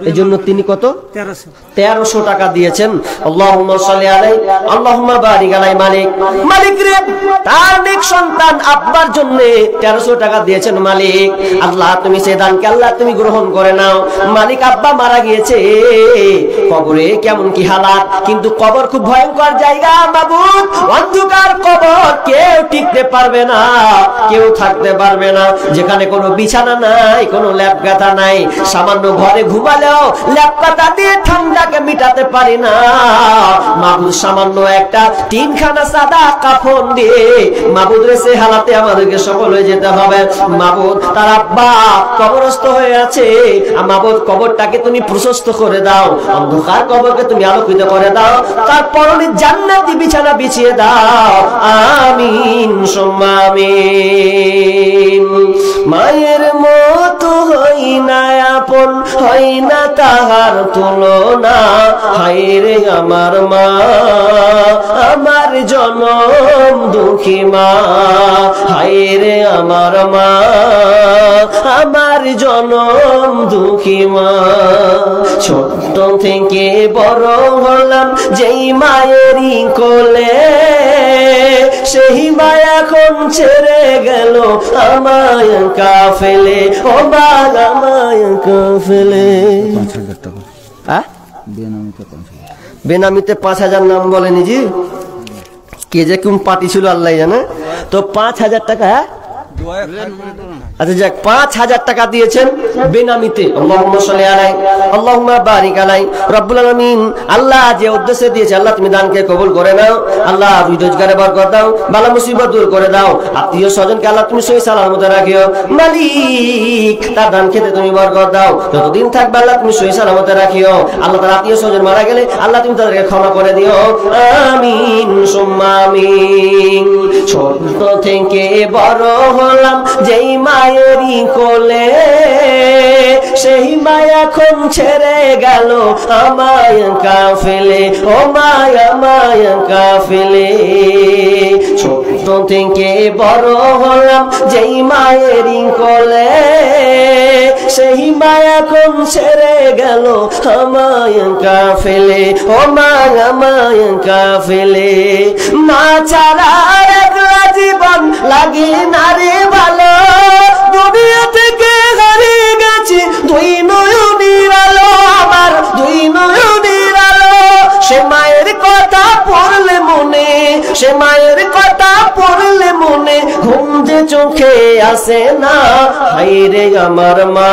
এই জন্য তিনি কত? 1300 টাকা দিয়েছেন। আল্লাহুম্মা সাল্লি আলাইহি, আল্লাহুম্মা বারিক আলাইহি। মালিক, মালিক রে, তার নেক সন্তান আব্বার জন্য 1300 টাকা দিয়েছেন। মালিক, আল্লাহ তুমি সে দানকে আল্লাহ তুমি গ্রহণ করে নাও। মালিক, আব্বা মারা গিয়েছে, কবরে কেমন কি হালাত, কিন্তু কবর খুব ভয়ঙ্কর জায়গা মাবুদ, অন্ধকার কবর, কেউ টিকতে পারবে না, কেউ থাকতে পারবে না, যেখানে কোনো বিছানা নাই, কোনো ল্যাপ গাথা নাই, সামান্য ঘরে ঘুমালেও ল্যাপ গাথা দিয়ে ঠান্ডাকে মিটাতে পারি না মাবুদ, সামান্য একটা তিনখানা সাদা কাফন দিয়ে মাবুদ রে সে হালাতে আমাদেরকে সফল হয়ে যেতে হবে। মাবুদ, তার আব্বা কবরস্থ হয়ে আছে, মাবুদ কবরটাকে তুমি প্রশস্ত করে দাও, অন্ধকার কবরকে তুমি আলোকিত করে দাও, তার পরনে জান্নাতি বিছানা বিছিয়ে দাও, আমিন সুম্মা আমিন। মায়ের মতো হই না আপন, হই না তাহার তুলনা, হায় রে আমার মা, আমার জনম দুঃখী মা, হায় রে আমার মা, আমার জনম দুঃখী মা। ছোট থেকে বড় হলাম যেই মায়েরই কোলে, সেই মা এখন ছেড়ে গেল আমায় কাফেলে, ও মা আমায় কাফেলে। বেনামিতে 5,000 নাম বলেনি জি, কে যে কোন পার্টি ছিল আল্লাহ জানে। তো 5,000 টাকা, আচ্ছা যাক 5,000 টাকা দিয়েছেন বেনামিতে। আল্লাহুম্মা সাল্লি আলাই, আল্লাহুম্মা বারিক আলাই। রব্বুল আলামিন আল্লাহ যে উদ্দেশ্যে দিয়েছে, আল্লাহ তুমি দানকে কবুল করে নাও। আল্লাহ রুজি রোজগারে বরকত দাও, বালা মুসিবত দূর করে দাও। আত্মীয় স্বজনকে আল্লাহ তুমি সহি সালামতে রাখিও। মালিক তার দান খেতে তুমি বরকত দাও, যতদিন থাকবে আল্লাহ তুমি সহি সালামতে রাখিও। আল্লাহ তার আত্মীয় স্বজন মারা গেলে আল্লাহ তুমি তাদেরকে ক্ষমা করে দিও। আমিন সুম্মা আমিন। ছোট থেকে বড় হলাম যেই মায়েরই কোলে, সেই মা এখন ছেড়ে গেল আমায় কাফেলে, ও মায়া আমায় কাফেলে। ছোট থেকে বড় হলাম যেই মায়েরই কোলে, সেই মা এখন ছেড়ে গেল আমায় কাফেলে, ও মায়া আমায় কাফেলে। মা ছাড়া একলা জীবন লাগে না রে ভালো, দুনিয়া থেকে হারিয়ে গেছি দুই নয়নের আলো, আমার দুই নয়নের আলো। সে মায়ের কথা পড়লে মনে, সে মায়ের কথা পড়লে মনে ঘুম যে চোখে আসে না। হায় রে আমার মা,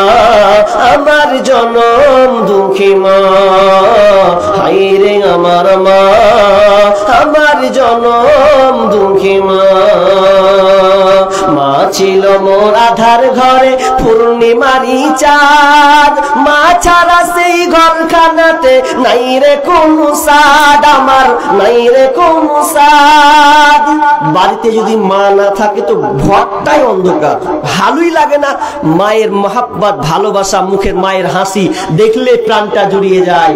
আমার জনম দুঃখী মা, হায় রে আমার মা, আমার জনম দুঃখী মা। মা ছিল মোর আধার ঘরে পূর্ণিমারি চাঁদ, মা ছাড়া সেই ঘরখানাতে নাই রে কোনো সাদ, আমার নাই রে কোনো সাদ। বাড়িতে যদি মা না থাকে তো ঘরটাই অন্ধকার, ভালোই লাগে না। মায়ের মহাব্বত ভালোবাসা, মুখের মায়ের হাসি দেখলে প্রাণটা জুড়িয়ে যায়।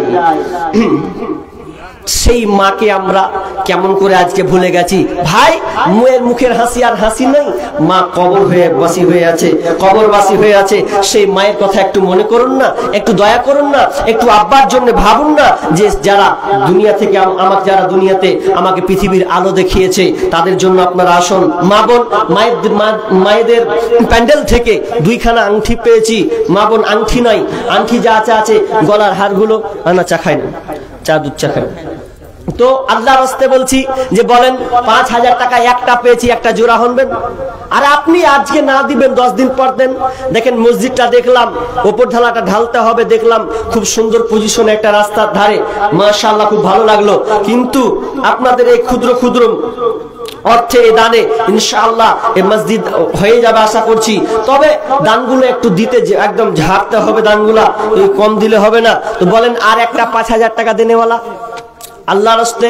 সেই মাকে আমরা কেমন করে আজকে ভুলে গেছি ভাই। মুয়ের মুখের হাসি আর হাসি নাই, মা কবর হয়ে বাসি হয়ে আছে, কবরবাসী হয়ে আছে। সেই মায়ের কথা একটু মনে করুন না, একটু দয়া করুন না, একটু আব্বার জন্য ভাবুন না, যে যারা দুনিয়া থেকে আমাকে, যারা দুনিয়াতে আমাকে পৃথিবীর আলো দেখিয়েছে, তাদের জন্য আপনারা আসুন। মা বোন, মায়েদের প্যান্ডেল থেকে 2খানা আংটি পেয়েছি। মা বোন আংটি নাই, আংটি যা আছে আছে, গলার হারগুলো না চা খায় না, চা দুধ চা খায়। তো আল্লাহর রাস্তে বলছি যে বলেন 5,000 টাকা একটা পেয়েছি, একটা জোড়া হনবেন? আর আপনি আজকে না দিবেন 10 দিন পর দেন। দেখেন মসজিদটা দেখলাম, ওপর ঢালাটা ঢালতে হবে দেখলাম, খুব সুন্দর পজিশনে একটা রাস্তার ধারে, মাশাআল্লাহ খুব ভালো লাগলো। কিন্তু আপনাদের এই ক্ষুদ্র ক্ষুদ্র অর্থে দানে ইনশাআল্লাহ এই মসজিদ হয়ে যাবে আশা করছি। তবে দানগুলো একটু দিতে একদম ঝাড়তে হবে, দানগুলা কম দিলে হবে না। তো বলেন আর একটা 5,000 টাকা দেনেওয়ালা আল্লাহর রাস্তে